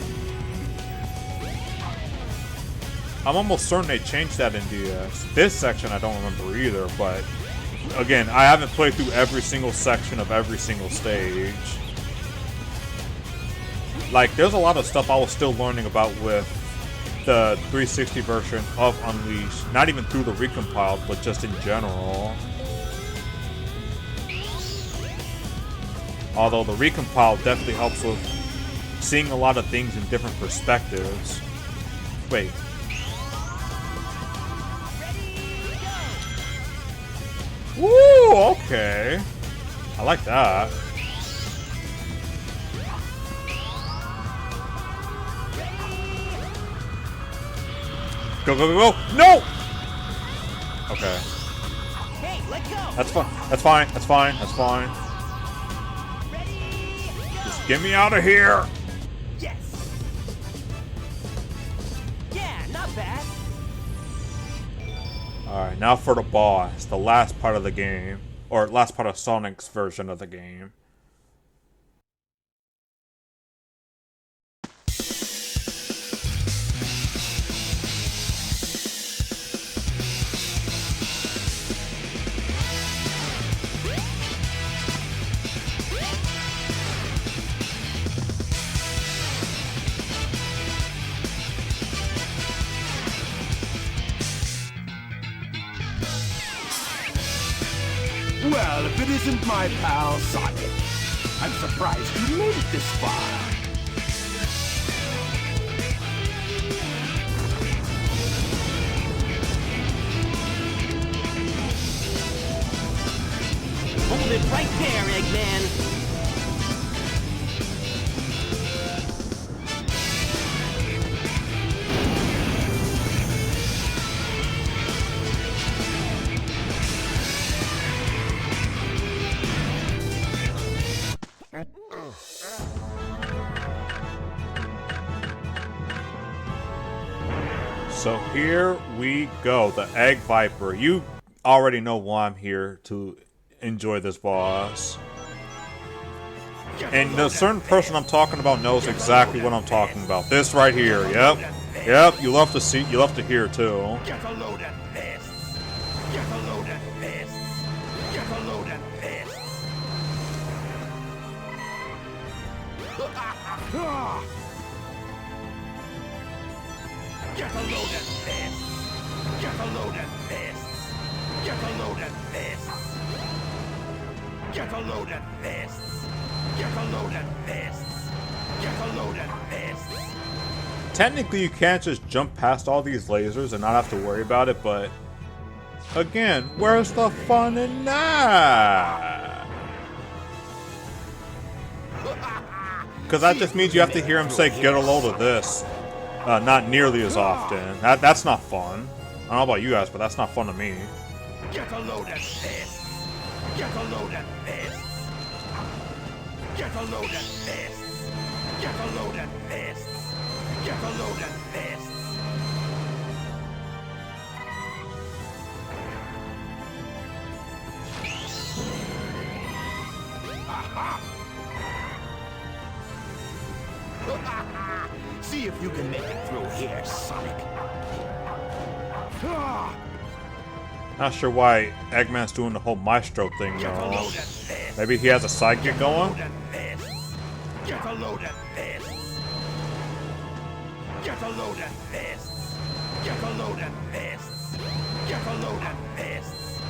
I'm almost certain they changed that in DS. This section I don't remember either, but again, I haven't played through every single section of every single stage. Like, there's a lot of stuff I was still learning about with the 360 version of Unleashed. Not even through the recompiled, but just in general. Although the recompiled definitely helps with seeing a lot of things in different perspectives. Wait. Woo, okay. I like that. Go, go, go, go! No! Okay. Hey, let go! That's fine. That's fine. That's fine. That's fine. Just get me out of here! Yes! Yeah, not bad. Alright, now for the boss. The last part of the game. Or last part of Sonic's version of the game. Well, if it isn't my pal Sonic, I'm surprised you made it this far. Hold it right there, Eggman. So here we go, the Egg Viper. You already know why I'm here to enjoy this boss. And the certain person I'm talking about knows exactly what I'm talking about. This right here, yep. Yep, you love to see, you love to hear too. Get a load of this. Get a load of this. Get a load of this. Get a load of this. Get a load of this. Get a load of this. Get a load of this. Get a load of this. Get a load of this. Technically, you can't just jump past all these lasers and not have to worry about it, but again, where's the fun in that? Because that just means you have to hear him say, get a load of this. Not nearly as often. That's not fun. I don't know about you guys, but that's not fun to me. Get a load of this. Get a load of this. Get a load of this. Get a load of this. Get a load of this. Aha! See if you can make it through here, Sonic. Not sure why Eggman's doing the whole Maestro thing though. Maybe he has a sidekick going? Get a load of this. Get a load of this. Get a load of this. Get a load of this.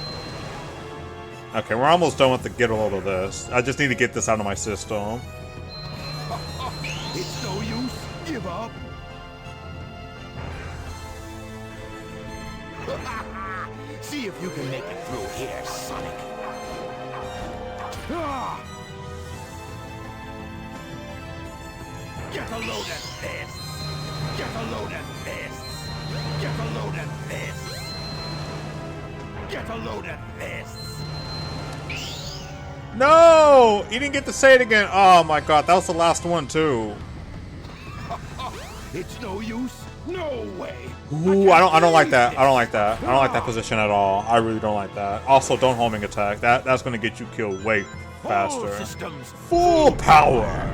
Okay, we're almost done with the get a load of this. I just need to get this out of my system. It's no use. Give up. See if you can make it through here, Sonic. Get a load of this. Get a load of this. Get a load of this. Get a load of this. No! He didn't get to say it again. Oh my god, that was the last one too. It's no use. No way. Ooh, I don't like that. I don't like that. I don't like that position at all. I really don't like that. Also, don't homing attack. That's gonna get you killed way faster. Full power.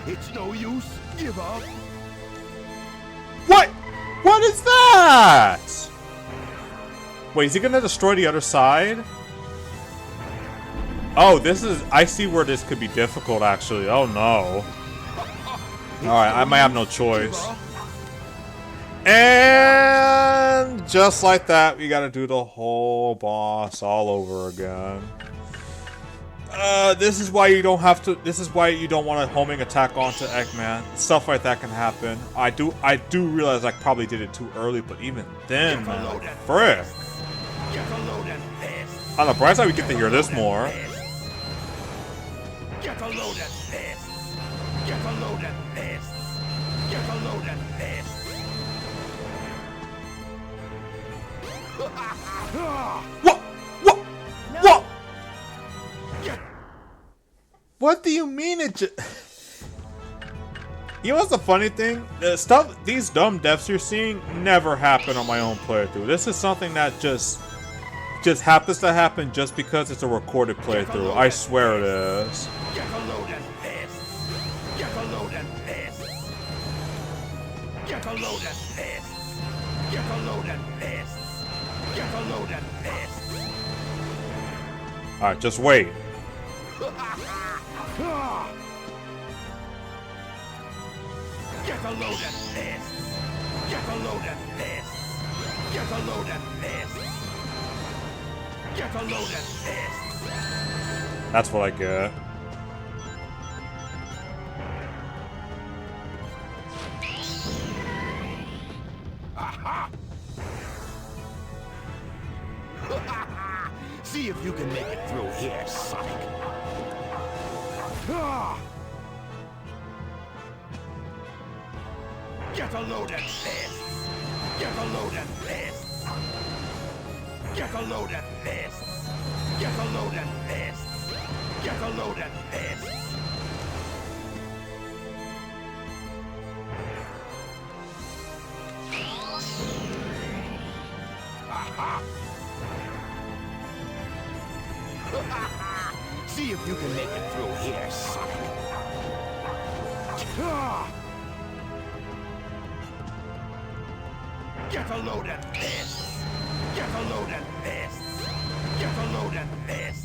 It's no use. Give up. What? What is that? Wait, is he gonna destroy the other side? Oh, this is... I see where this could be difficult, actually. Oh, no. Alright, I might have no choice. And just like that, we gotta do the whole boss all over again. This is why you don't have to... This is why you don't want a homing attack onto Eggman. Stuff like that can happen. I do realize I probably did it too early, but even then, man, frick. On the bright side, we get to hear this more. Get a load of this! Get a load of this! Get a load of this! What? What? No. What? What do you mean it just... You know what's the funny thing? These dumb deaths you're seeing never happen on my own playthrough. This is something that just happens to happen just because it's a recorded playthrough. I swear it is. Get a load of this! Get a load of this! Get a load of this! Get a load of this! Get a load of this! Alright, just wait. Get a load of this! Get a load of this! Get a load of this! Get a load of this! That's what I get. Aha! See if you can make it through here, Sonic. Get a load of this! Get a load of this! Get a load of this! Get a load of this! Get a load of this! Aha! See if you can make it through here, Sonic. Get a load of this! Get a load of this! Get a load of this!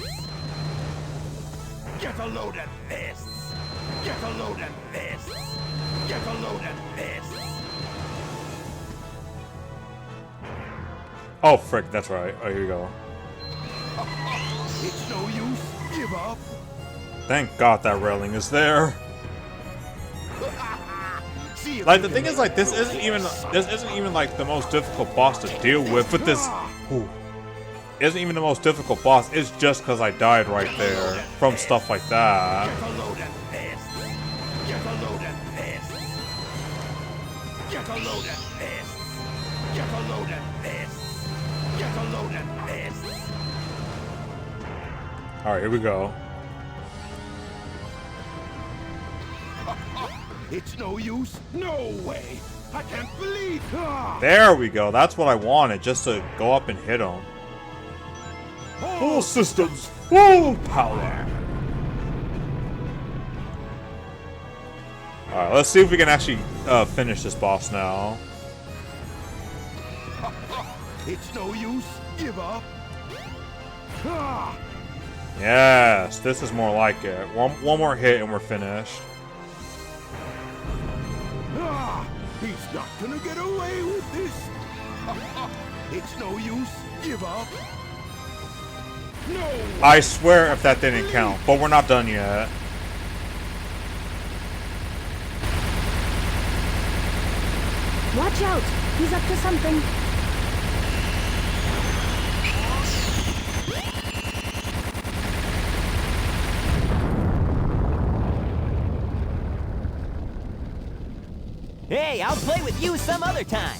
Get a load of this! Get a load of this! Get a load of this! Oh, frick, that's right. Oh, here you go. It's no use. Give up. Thank God that railing is there. Like, the thing is, like, this isn't even like the most difficult boss to deal with, but this isn't even the most difficult boss. It's just because I died right there from stuff like that. Get a load of this. Get a load of this. Get a load of this. Get a load of this. Get a load of this. Alright, here we go. It's no use. No way. I can't believe. There we go. That's what I wanted, just to go up and hit him. All systems, full power. Alright, let's see if we can actually finish this boss now. It's no use. Give up. Yes, this is more like it. One more hit and we're finished. He's not gonna get away with this. It's no use. Give up. No. I swear if that didn't count, but we're not done yet. Watch out! He's up to something. Hey, I'll play with you some other time.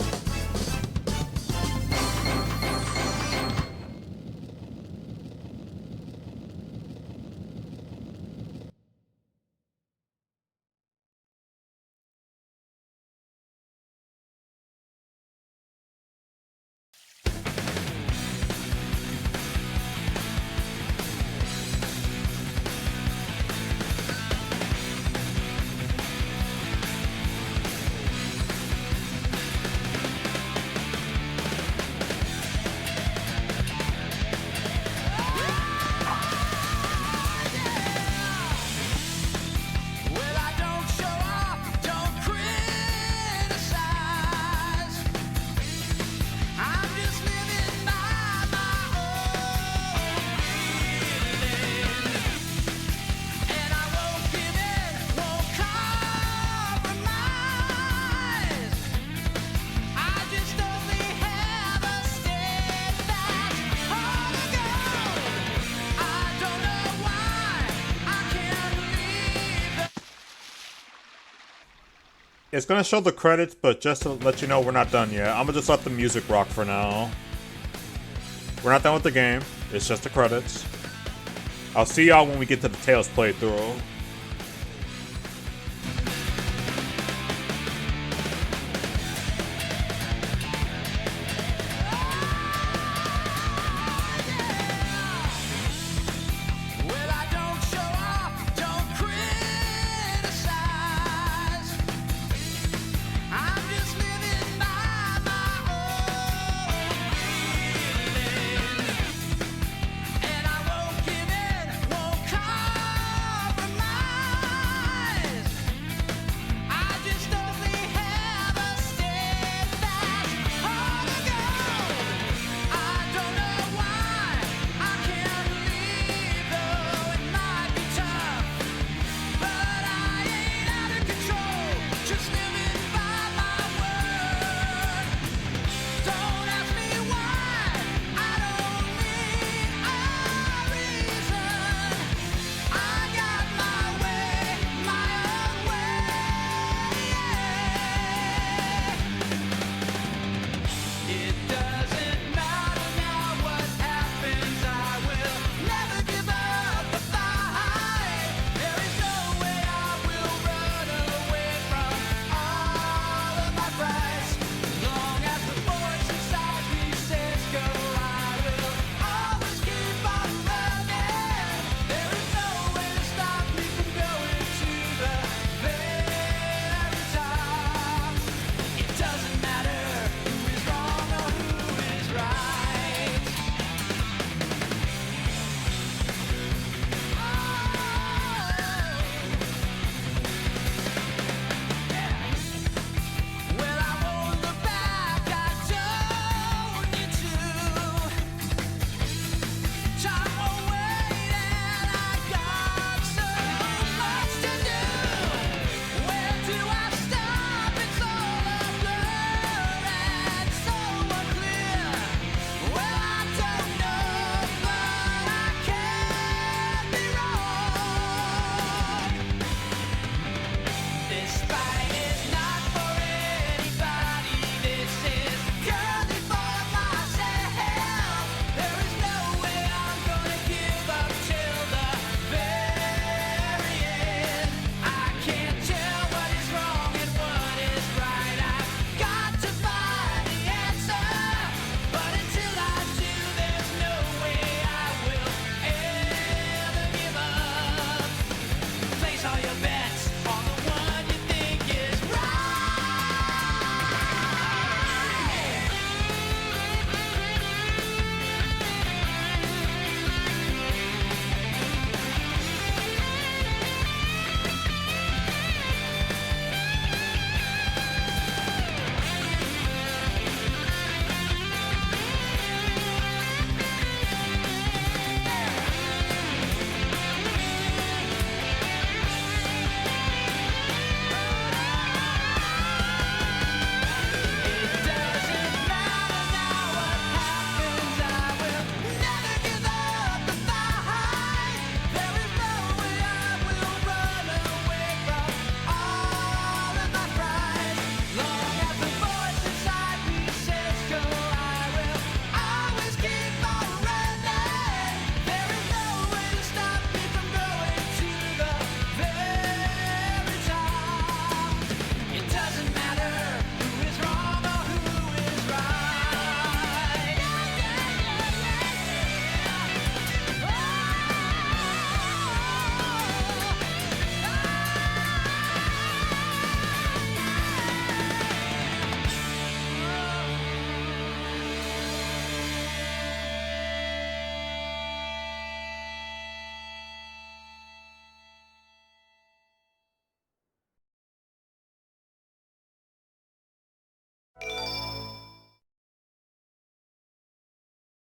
It's gonna show the credits, but just to let you know, we're not done yet. I'm gonna just let the music rock for now. We're not done with the game. It's just the credits. I'll see y'all when we get to the Tails playthrough.